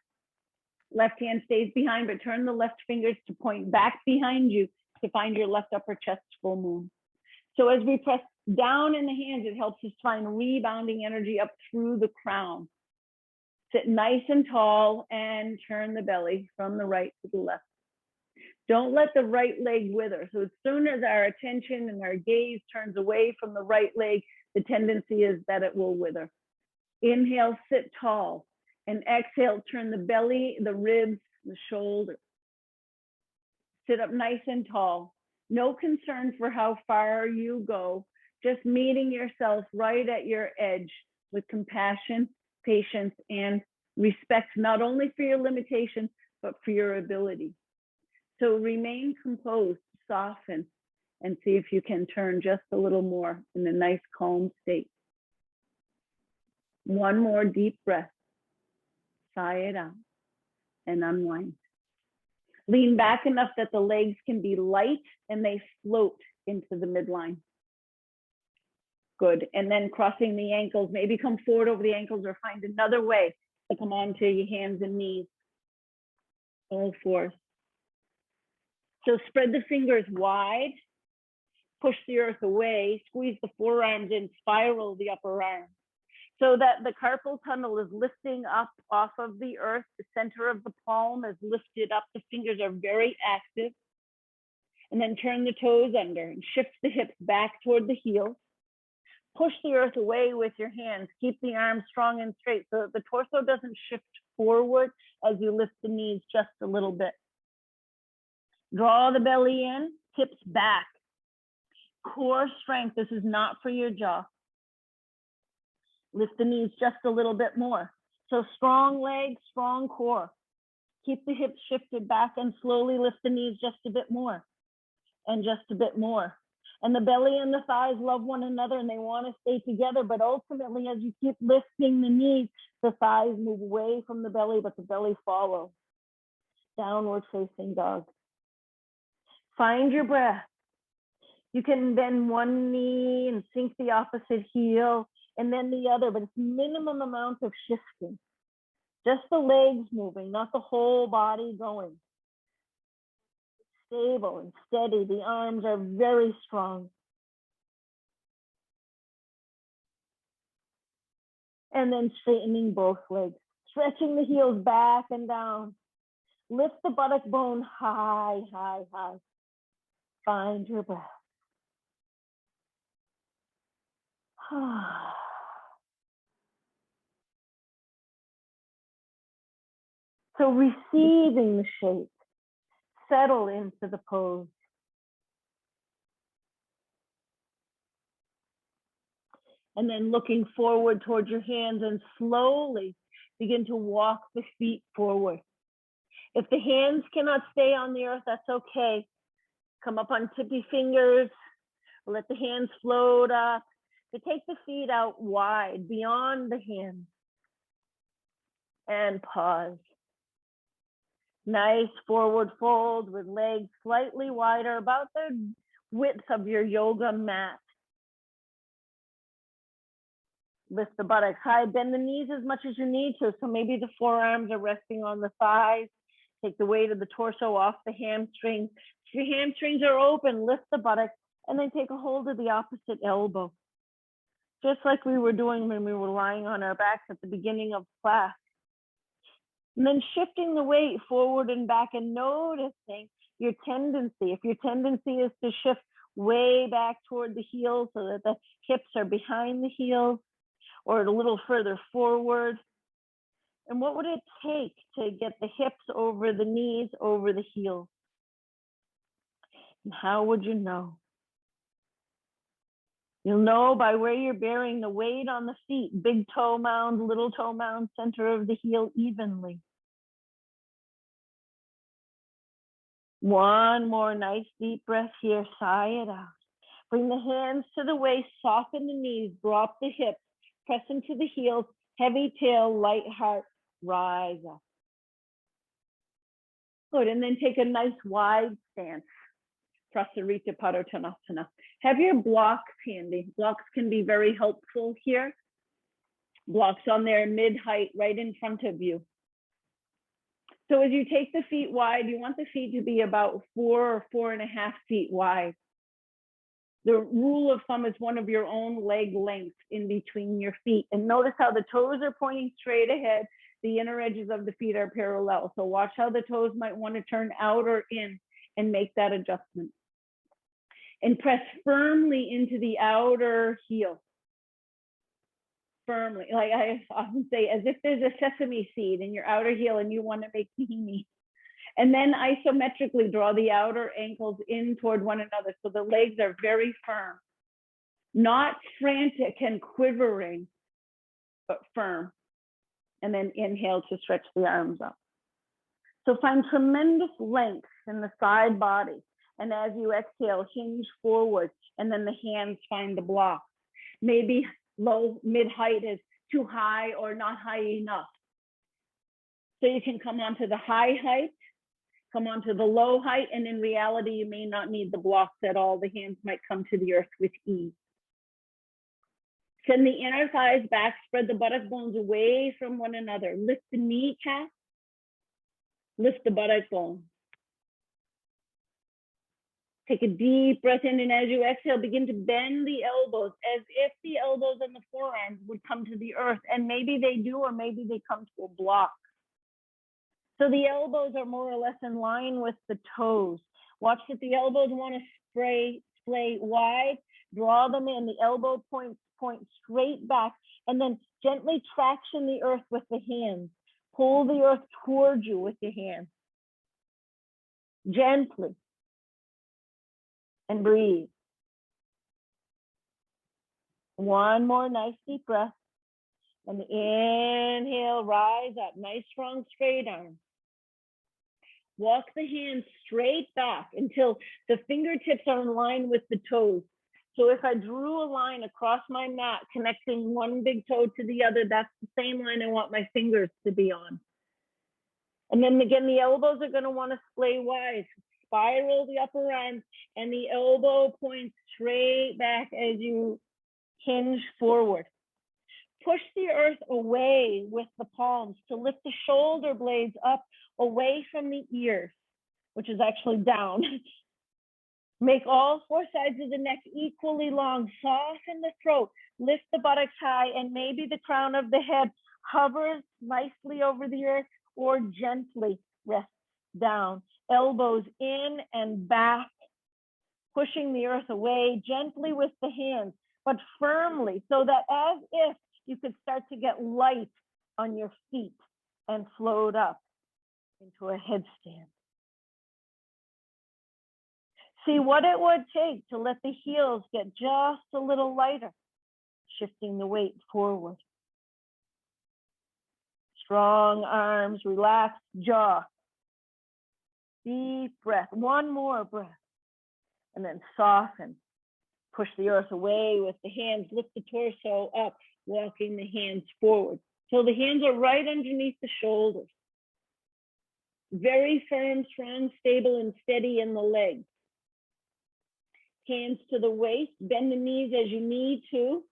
left hand stays behind, but turn the left fingers to point back behind you to find your left upper chest full moon. So as we press down in the hands, it helps us find rebounding energy up through the crown. Sit nice and tall and turn the belly from the right to the left. Don't let the right leg wither. So as soon as our attention and our gaze turns away from the right leg, the tendency is that it will wither. Inhale, sit tall, and exhale, turn the belly, the ribs, the shoulder. Sit up nice and tall. No concern for how far you go, just meeting yourself right at your edge with compassion, patience, and respect, not only for your limitations, but for your ability. So remain composed, soften, and see if you can turn just a little more in a nice calm state. One more deep breath. Sigh it out and unwind. Lean back enough that the legs can be light and they float into the midline. Good. And then crossing the ankles, maybe come forward over the ankles or find another way to come onto your hands and knees. All fours. So spread the fingers wide, push the earth away, squeeze the forearms in, spiral the upper arm, so that the carpal tunnel is lifting up off of the earth. The center of the palm is lifted up. The fingers are very active. And then turn the toes under and shift the hips back toward the heels. Push the earth away with your hands. Keep the arms strong and straight so that the torso doesn't shift forward as you lift the knees just a little bit. Draw the belly in, hips back. Core strength. This is not for your jaw. Lift the knees just a little bit more. So strong legs, strong core. Keep the hips shifted back and slowly lift the knees just a bit more and just a bit more. And the belly and the thighs love one another and they want to stay together. But ultimately, as you keep lifting the knees, the thighs move away from the belly, but the belly follows. Downward facing dog. Find your breath. You can bend one knee and sink the opposite heel and then the other, but it's minimum amount of shifting. Just the legs moving, not the whole body going. Stable and steady. The arms are very strong. And then straightening both legs, stretching the heels back and down. Lift the buttock bone high, high, high. Find your breath. So receiving the shape, settle into the pose. And then looking forward towards your hands and slowly begin to walk the feet forward. If the hands cannot stay on the earth, that's okay. Come up on tippy fingers, let the hands float up. But take the feet out wide, beyond the hands. And pause. Nice forward fold with legs slightly wider, about the width of your yoga mat. Lift the buttocks high, bend the knees as much as you need to. So maybe the forearms are resting on the thighs. Take the weight of the torso off the hamstrings. If your hamstrings are open, lift the buttocks and then take a hold of the opposite elbow. Just like we were doing when we were lying on our backs at the beginning of class. And then shifting the weight forward and back and noticing your tendency. If your tendency is to shift way back toward the heels so that the hips are behind the heels or a little further forward. And what would it take to get the hips over the knees, over the heels? And how would you know? You'll know by where you're bearing the weight on the feet, big toe mound, little toe mound, center of the heel evenly. One more nice deep breath here, sigh it out. Bring the hands to the waist, soften the knees, drop the hips, press into the heels, heavy tail, light heart, rise up. Good, and then take a nice wide stance. Prasarita Padottanasana. Have your blocks handy. Blocks can be very helpful here. Blocks on there mid-height right in front of you. So as you take the feet wide, you want the feet to be about 4 or 4.5 feet wide. The rule of thumb is one of your own leg lengths in between your feet. And notice how the toes are pointing straight ahead. The inner edges of the feet are parallel. So watch how the toes might want to turn out or in and make that adjustment. And press firmly into the outer heel. Firmly, like I often say, as if there's a sesame seed in your outer heel and you want to make tahini. And then isometrically draw the outer ankles in toward one another so the legs are very firm. Not frantic and quivering, but firm. And then inhale to stretch the arms up. So find tremendous length in the side body. And as you exhale, hinge forward, and then the hands find the block. Maybe low, mid-height is too high or not high enough. So you can come onto the high height, come onto the low height, and in reality, you may not need the blocks at all. The hands might come to the earth with ease. Send the inner thighs back, spread the buttock bones away from one another. Lift the kneecap, lift the buttock bone. Take a deep breath in, and as you exhale, begin to bend the elbows as if the elbows and the forearms would come to the earth, and maybe they do, or maybe they come to a block. So the elbows are more or less in line with the toes. Watch that the elbows want to splay wide, draw them in, the elbow points point straight back, and then gently traction the earth with the hands. Pull the earth towards you with your hands. Gently. And breathe. One more nice deep breath. And inhale, rise up. Nice, strong, straight arms. Walk the hands straight back until the fingertips are in line with the toes. So if I drew a line across my mat connecting one big toe to the other, that's the same line I want my fingers to be on. And then again, the elbows are going to want to splay wide. Spiral the upper arms, and the elbow points straight back as you hinge forward. Push the earth away with the palms to lift the shoulder blades up away from the ears, which is actually down. Make all 4 sides of the neck equally long. Soften the throat. Lift the buttocks high, and maybe the crown of the head hovers nicely over the earth or gently rests down. Elbows in and back, pushing the earth away gently with the hands, but firmly, so that as if you could start to get light on your feet and float up into a headstand. See what it would take to let the heels get just a little lighter, shifting the weight forward. Strong arms, relaxed jaw. Deep breath, one more breath, and then soften. Push the earth away with the hands, lift the torso up, walking the hands forward till the hands are right underneath the shoulders. Very firm, strong, stable, and steady in the legs. Hands to the waist, bend the knees as you need to.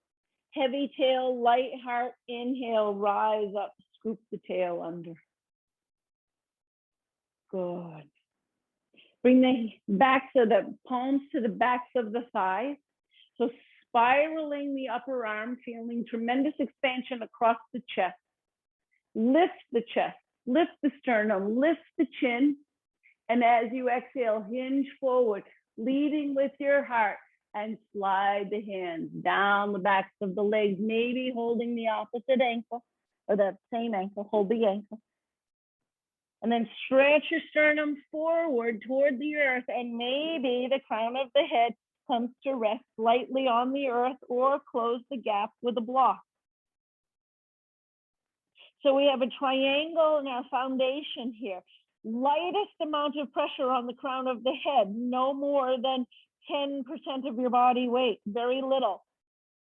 Heavy tail, light heart, inhale, rise up, scoop the tail under. Good. Bring the backs of the palms to the backs of the thighs. So spiraling the upper arm, feeling tremendous expansion across the chest. Lift the chest, lift the sternum, lift the chin. And as you exhale, hinge forward, leading with your heart, and slide the hands down the backs of the legs, maybe holding the opposite ankle or that same ankle, hold the ankle. And then stretch your sternum forward toward the earth, and maybe the crown of the head comes to rest lightly on the earth or close the gap with a block. So we have a triangle in our foundation here. Lightest amount of pressure on the crown of the head, no more than 10% of your body weight, very little.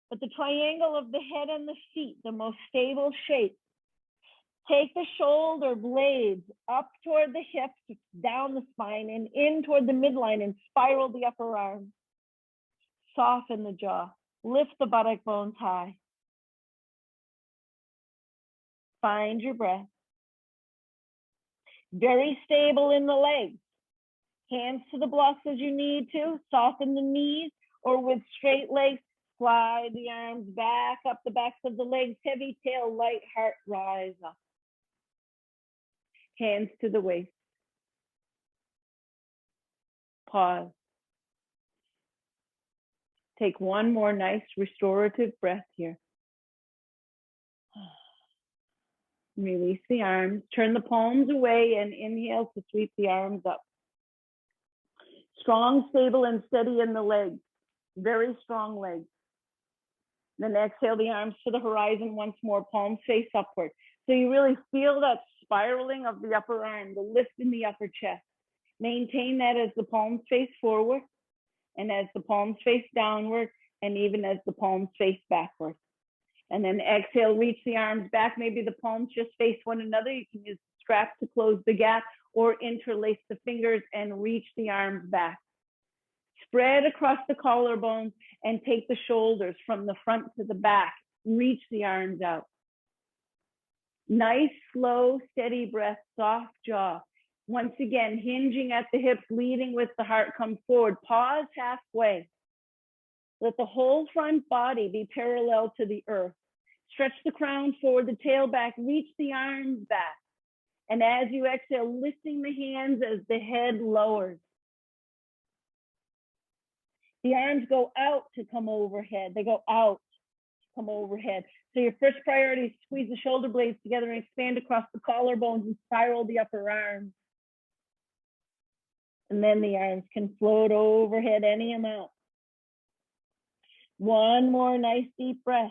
But the triangle of the head and the feet, the most stable shape. Take the shoulder blades up toward the hips, down the spine, and in toward the midline, and spiral the upper arms. Soften the jaw. Lift the buttock bones high. Find your breath. Very stable in the legs. Hands to the blocks as you need to. Soften the knees, or with straight legs, slide the arms back up the backs of the legs. Heavy tail, light heart, rise up. Hands to the waist. Pause. Take one more nice restorative breath here. Release the arms. Turn the palms away and inhale to sweep the arms up. Strong, stable, and steady in the legs. Very strong legs. Then exhale the arms to the horizon once more, palms face upward. So you really feel that spiraling of the upper arm, the lift in the upper chest. Maintain that as the palms face forward, and as the palms face downward, and even as the palms face backward. And then exhale, reach the arms back. Maybe the palms just face one another. You can use the straps to close the gap, or interlace the fingers and reach the arms back. Spread across the collarbones and take the shoulders from the front to the back. Reach the arms out. Nice, slow, steady breath, soft jaw. Once again, hinging at the hips, leading with the heart, come forward. Pause halfway. Let the whole front body be parallel to the earth. Stretch the crown forward, the tail back, reach the arms back. And as you exhale, lifting the hands as the head lowers. The arms go out to come overhead. They go out to come overhead. So your first priority is squeeze the shoulder blades together and expand across the collarbones and spiral the upper arms. And then the arms can float overhead any amount. One more nice deep breath.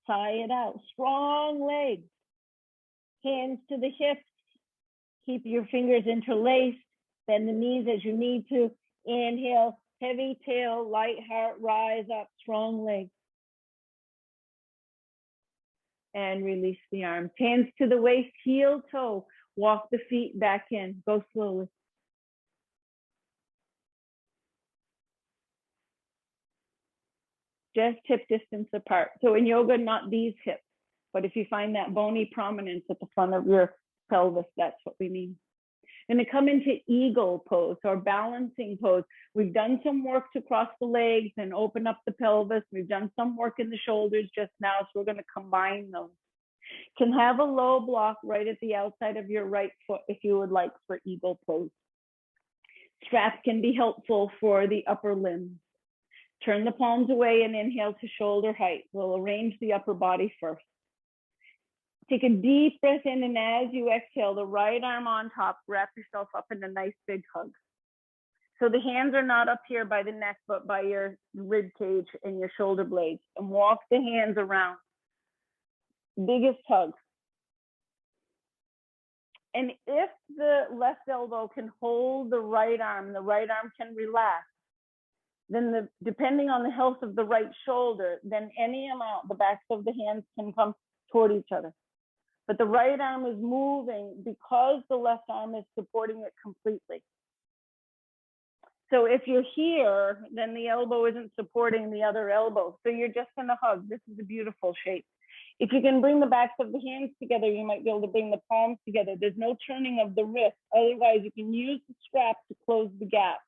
Sigh it out. Strong legs. Hands to the hips. Keep your fingers interlaced. Bend the knees as you need to. Inhale. Heavy tail, light heart, rise up. Strong legs. And release the arms. Hands to the waist, heel, toe. Walk the feet back in. Go slowly. Just hip distance apart. So in yoga, not these hips, but if you find that bony prominence at the front of your pelvis, that's what we mean. And to come into eagle pose or balancing pose, we've done some work to cross the legs and open up the pelvis. We've done some work in the shoulders just now, so we're going to combine those. Can have a low block right at the outside of your right foot if you would like for eagle pose. Straps can be helpful for the upper limbs. Turn the palms away and inhale to shoulder height. We'll arrange the upper body first. Take a deep breath in, and as you exhale, the right arm on top, wrap yourself up in a nice big hug. So the hands are not up here by the neck, but by your rib cage and your shoulder blades. And walk the hands around. Biggest hug. And if the left elbow can hold the right arm can relax, then depending on the health of the right shoulder, then any amount, the backs of the hands can come toward each other. But the right arm is moving because the left arm is supporting it completely. So if you're here, then the elbow isn't supporting the other elbow. So you're just in a hug. This is a beautiful shape. If you can bring the backs of the hands together, you might be able to bring the palms together. There's no turning of the wrist. Otherwise, you can use the strap to close the gap.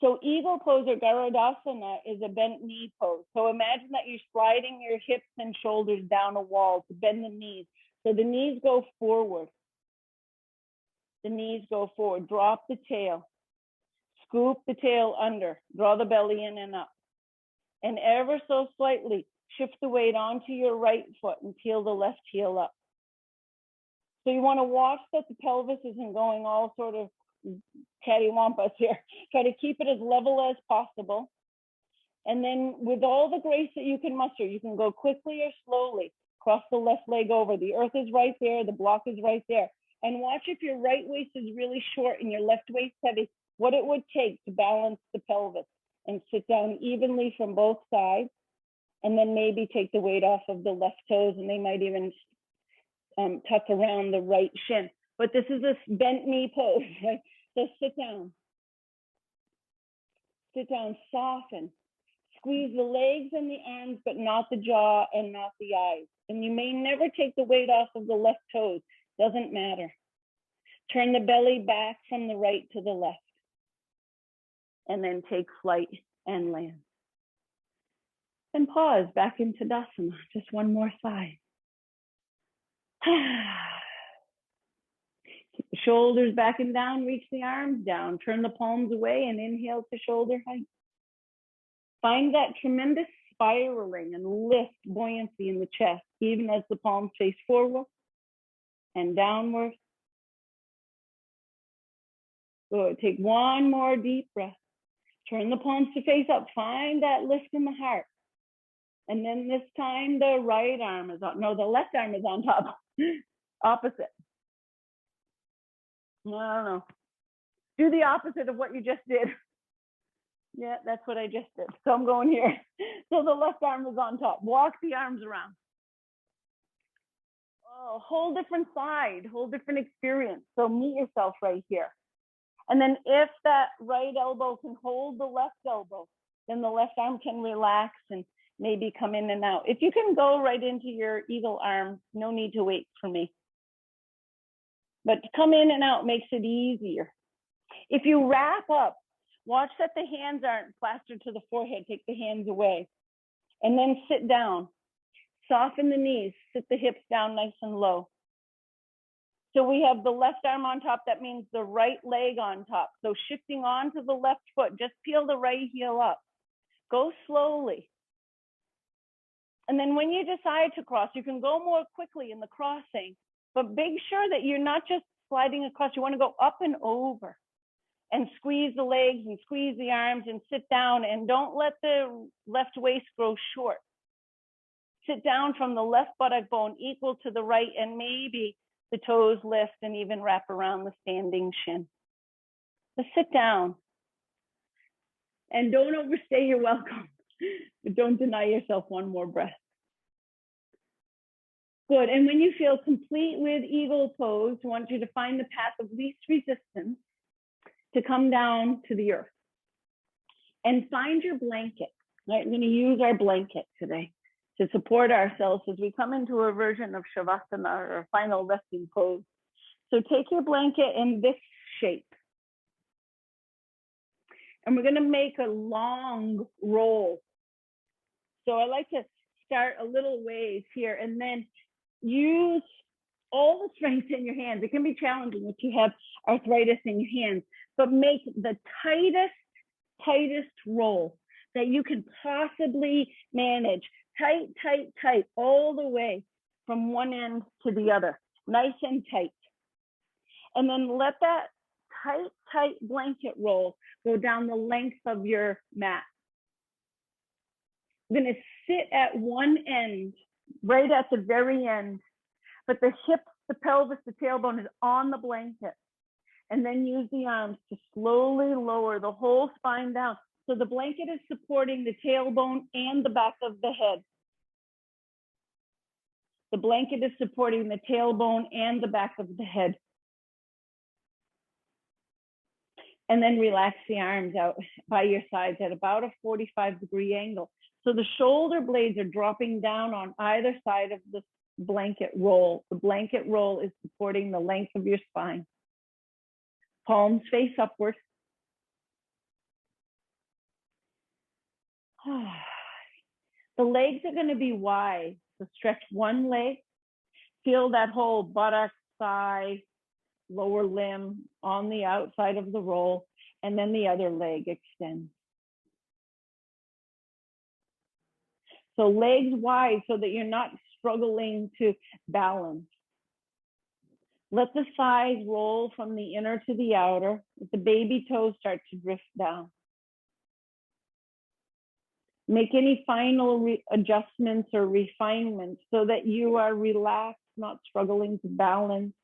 So eagle pose or Garudasana is a bent knee pose. So imagine that you're sliding your hips and shoulders down a wall to bend the knees. So the knees go forward. The knees go forward. Drop the tail. Scoop the tail under. Draw the belly in and up. And ever so slightly, shift the weight onto your right foot and peel the left heel up. So you want to watch that the pelvis isn't going all sort of cattywampus here. Try to keep it as level as possible. And then with all the grace that you can muster, you can go quickly or slowly. Cross the left leg over. The earth is right there. The block is right there. And watch if your right waist is really short and your left waist heavy, what it would take to balance the pelvis and sit down evenly from both sides. And then maybe take the weight off of the left toes, and they might even tuck around the right shin. But this is a bent knee pose, right? So sit down. Sit down, soften. Squeeze the legs and the arms, but not the jaw and not the eyes. And you may never take the weight off of the left toes. Doesn't matter. Turn the belly back from the right to the left. And then take flight and land. And pause back into Tadasana. Just one more sigh. Keep the shoulders back and down. Reach the arms down. Turn the palms away and inhale to shoulder height. Find that tremendous spiraling and lift, buoyancy in the chest, even as the palms face forward and downward. Good. Take one more deep breath. Turn the palms to face up. Find that lift in the heart. And then this time the right arm is on, no, the left arm is on top. Opposite. I don't know. Do the opposite of what you just did. Yeah, that's what I just did. So I'm going here. So the left arm is on top. Walk the arms around. Oh, whole different side, whole different experience. So meet yourself right here. And then if that right elbow can hold the left elbow, then the left arm can relax and maybe come in and out. If you can go right into your eagle arm, no need to wait for me. But to come in and out makes it easier. If you wrap up, watch that the hands aren't plastered to the forehead. Take the hands away. And then sit down. Soften the knees. Sit the hips down nice and low. So we have the left arm on top. That means the right leg on top. So shifting onto the left foot. Just peel the right heel up. Go slowly. And then when you decide to cross, you can go more quickly in the crossing. But make sure that you're not just sliding across. You want to go up and over. And squeeze the legs and squeeze the arms and sit down, and don't let the left waist grow short. Sit down from the left buttock bone equal to the right, and maybe the toes lift and even wrap around the standing shin. Just sit down. And don't overstay your welcome. But don't deny yourself one more breath. Good, and when you feel complete with eagle pose, I want you to find the path of least resistance to come down to the earth. And find your blanket. Right? We're going to use our blanket today to support ourselves as we come into a version of Shavasana or final resting pose. So take your blanket in this shape. And we're going to make a long roll. So I like to start a little ways here and then use all the strength in your hands. It can be challenging if you have arthritis in your hands, but make the tightest roll that you can possibly manage. Tight, tight, tight, all the way from one end to the other. Nice and tight. And then let that tight blanket roll go down the length of your mat. You're going to sit at one end, right at the very end, but the hips, the pelvis, the tailbone is on the blanket. And then use the arms to slowly lower the whole spine down. So the blanket is supporting the tailbone and the back of the head. The blanket is supporting the tailbone and the back of the head. And then relax the arms out by your sides at about a 45-degree angle. So the shoulder blades are dropping down on either side of the blanket roll. The blanket roll is supporting the length of your spine. Palms face upward. The legs are going to be wide. So stretch one leg. Feel that whole buttock, thigh, lower limb on the outside of the roll. And then the other leg extends. So legs wide so that you're not struggling to balance. Let the thighs roll from the inner to the outer. Let the baby toes start to drift down. Make any final adjustments or refinements so that you are relaxed, not struggling to balance.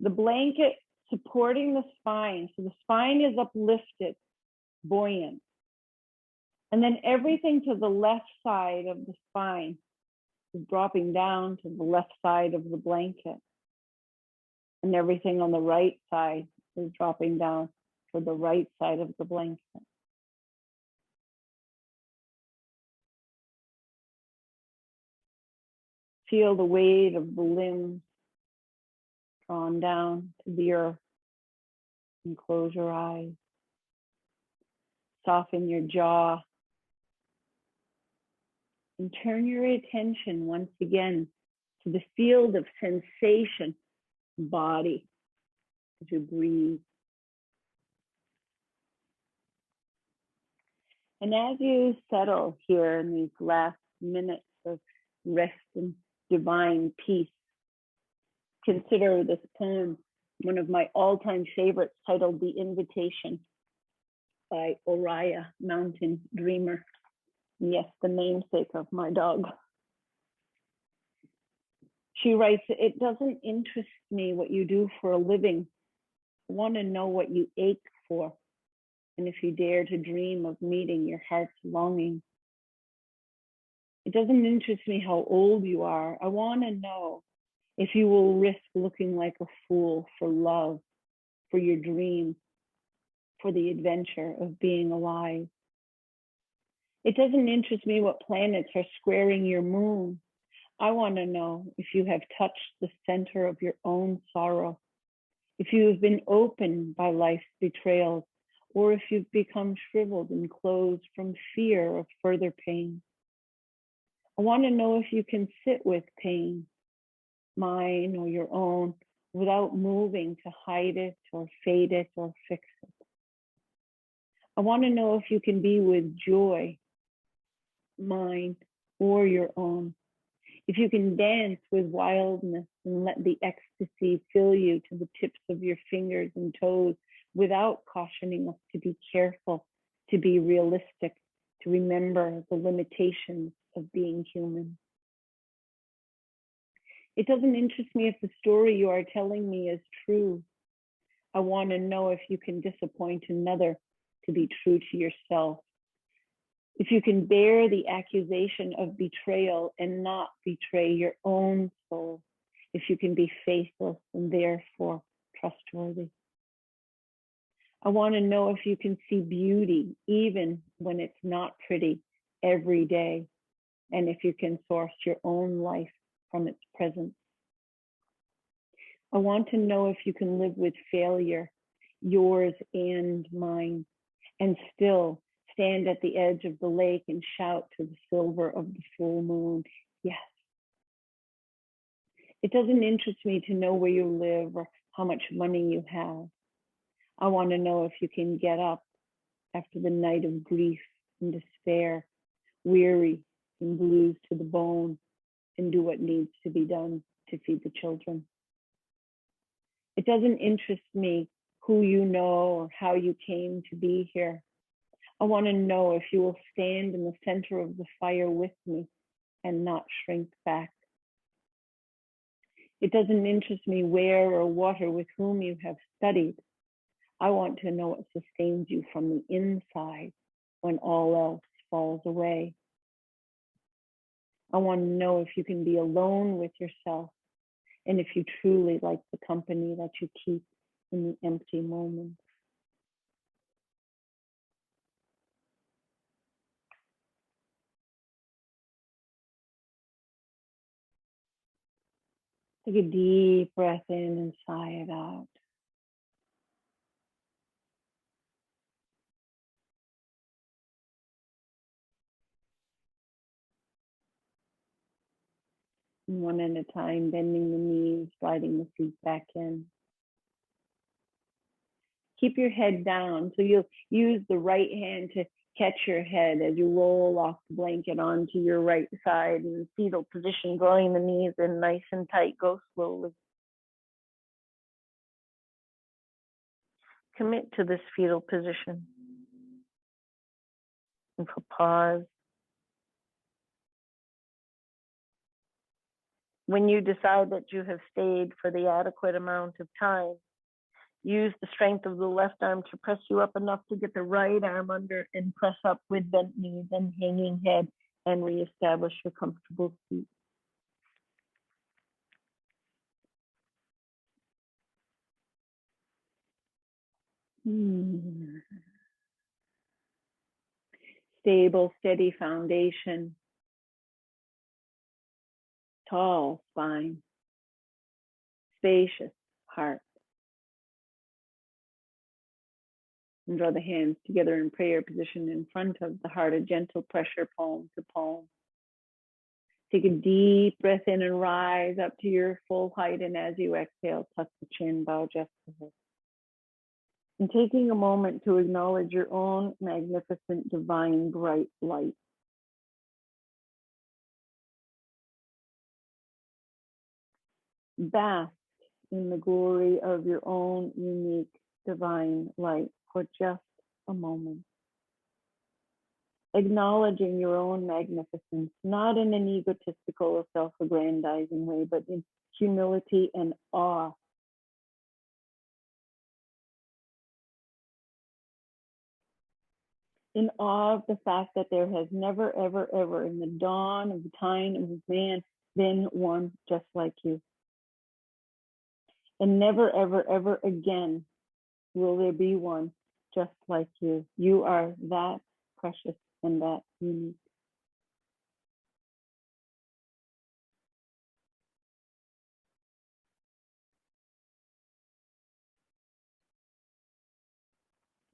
The blanket supporting the spine. So the spine is uplifted, buoyant. And then everything to the left side of the spine is dropping down to the left side of the blanket. And everything on the right side is dropping down to the right side of the blanket. Feel the weight of the limbs drawn down to the earth, and close your eyes. Soften your jaw and turn your attention once again to the field of sensation, body, as you breathe. And as you settle here in these last minutes of rest and divine peace, consider this poem one of my all-time favorites, titled The Invitation by Oriah Mountain Dreamer. Yes, the namesake of my dog. She writes, "It doesn't interest me what you do for a living. I want to know what you ache for, and if you dare to dream of meeting your heart's longing. It doesn't interest me how old you are. I want to know if you will risk looking like a fool for love, for your dream, for the adventure of being alive. It doesn't interest me what planets are squaring your moon. I want to know if you have touched the center of your own sorrow, if you have been opened by life's betrayals, or if you've become shriveled and closed from fear of further pain. I want to know if you can sit with pain, mine or your own, without moving to hide it or fade it or fix it. I want to know if you can be with joy, mine or your own. If you can dance with wildness and let the ecstasy fill you to the tips of your fingers and toes without cautioning us to be careful, to be realistic, to remember the limitations of being human. It doesn't interest me if the story you are telling me is true. I want to know if you can disappoint another to be true to yourself. If you can bear the accusation of betrayal and not betray your own soul. If you can be faithless and therefore trustworthy. I want to know if you can see beauty even when it's not pretty every day, and if you can source your own life from its presence. I want to know if you can live with failure, yours and mine, and still stand at the edge of the lake and shout to the silver of the full moon, yes. It doesn't interest me to know where you live or how much money you have. I want to know if you can get up after the night of grief and despair, weary and bruised to the bone, and do what needs to be done to feed the children. It doesn't interest me who you know or how you came to be here. I want to know if you will stand in the center of the fire with me and not shrink back. It doesn't interest me where or what or with whom you have studied. I want to know what sustains you from the inside when all else falls away. I want to know if you can be alone with yourself and if you truly like the company that you keep in the empty moments. Take a deep breath in and sigh it out. And one at a time, bending the knees, sliding the feet back in. Keep your head down. So you'll use the right hand to catch your head as you roll off the blanket onto your right side in fetal position, drawing the knees in nice and tight. Go slowly. Commit to this fetal position. And pause. When you decide that you have stayed for the adequate amount of time, Use the strength of the left arm to press you up enough to get the right arm under and press up with bent knees and hanging head and reestablish your comfortable seat. Stable, steady foundation. Tall spine. Spacious heart. And draw the hands together in prayer position in front of the heart, a gentle pressure, palm to palm. Take a deep breath in and rise up to your full height. And as you exhale, tuck the chin, bow just the head. And taking a moment to acknowledge your own magnificent, divine, bright light. Bask in the glory of your own unique, divine light for just a moment. Acknowledging your own magnificence, not in an egotistical or self-aggrandizing way, but in humility and awe. In awe of the fact that there has never, ever, ever in the dawn of the time of man been one just like you. And never, ever, ever again will there be one just like you. You are that precious and that unique.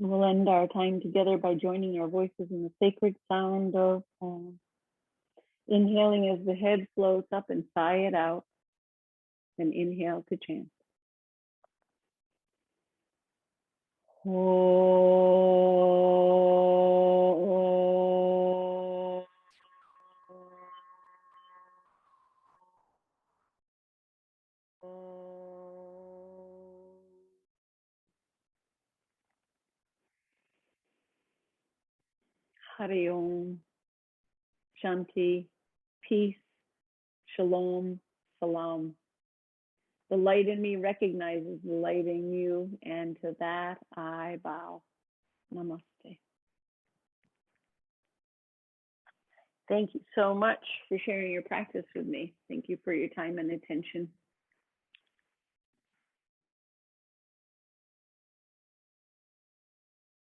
We'll end our time together by joining our voices in the sacred sound of Om. Inhaling as the head floats up and sigh it out. And inhale to chant. Om. Hari Om. Shanti. Peace. Shalom. Salam. The light in me recognizes the light in you, and to that I bow. Namaste. Thank you so much for sharing your practice with me. Thank you for your time and attention.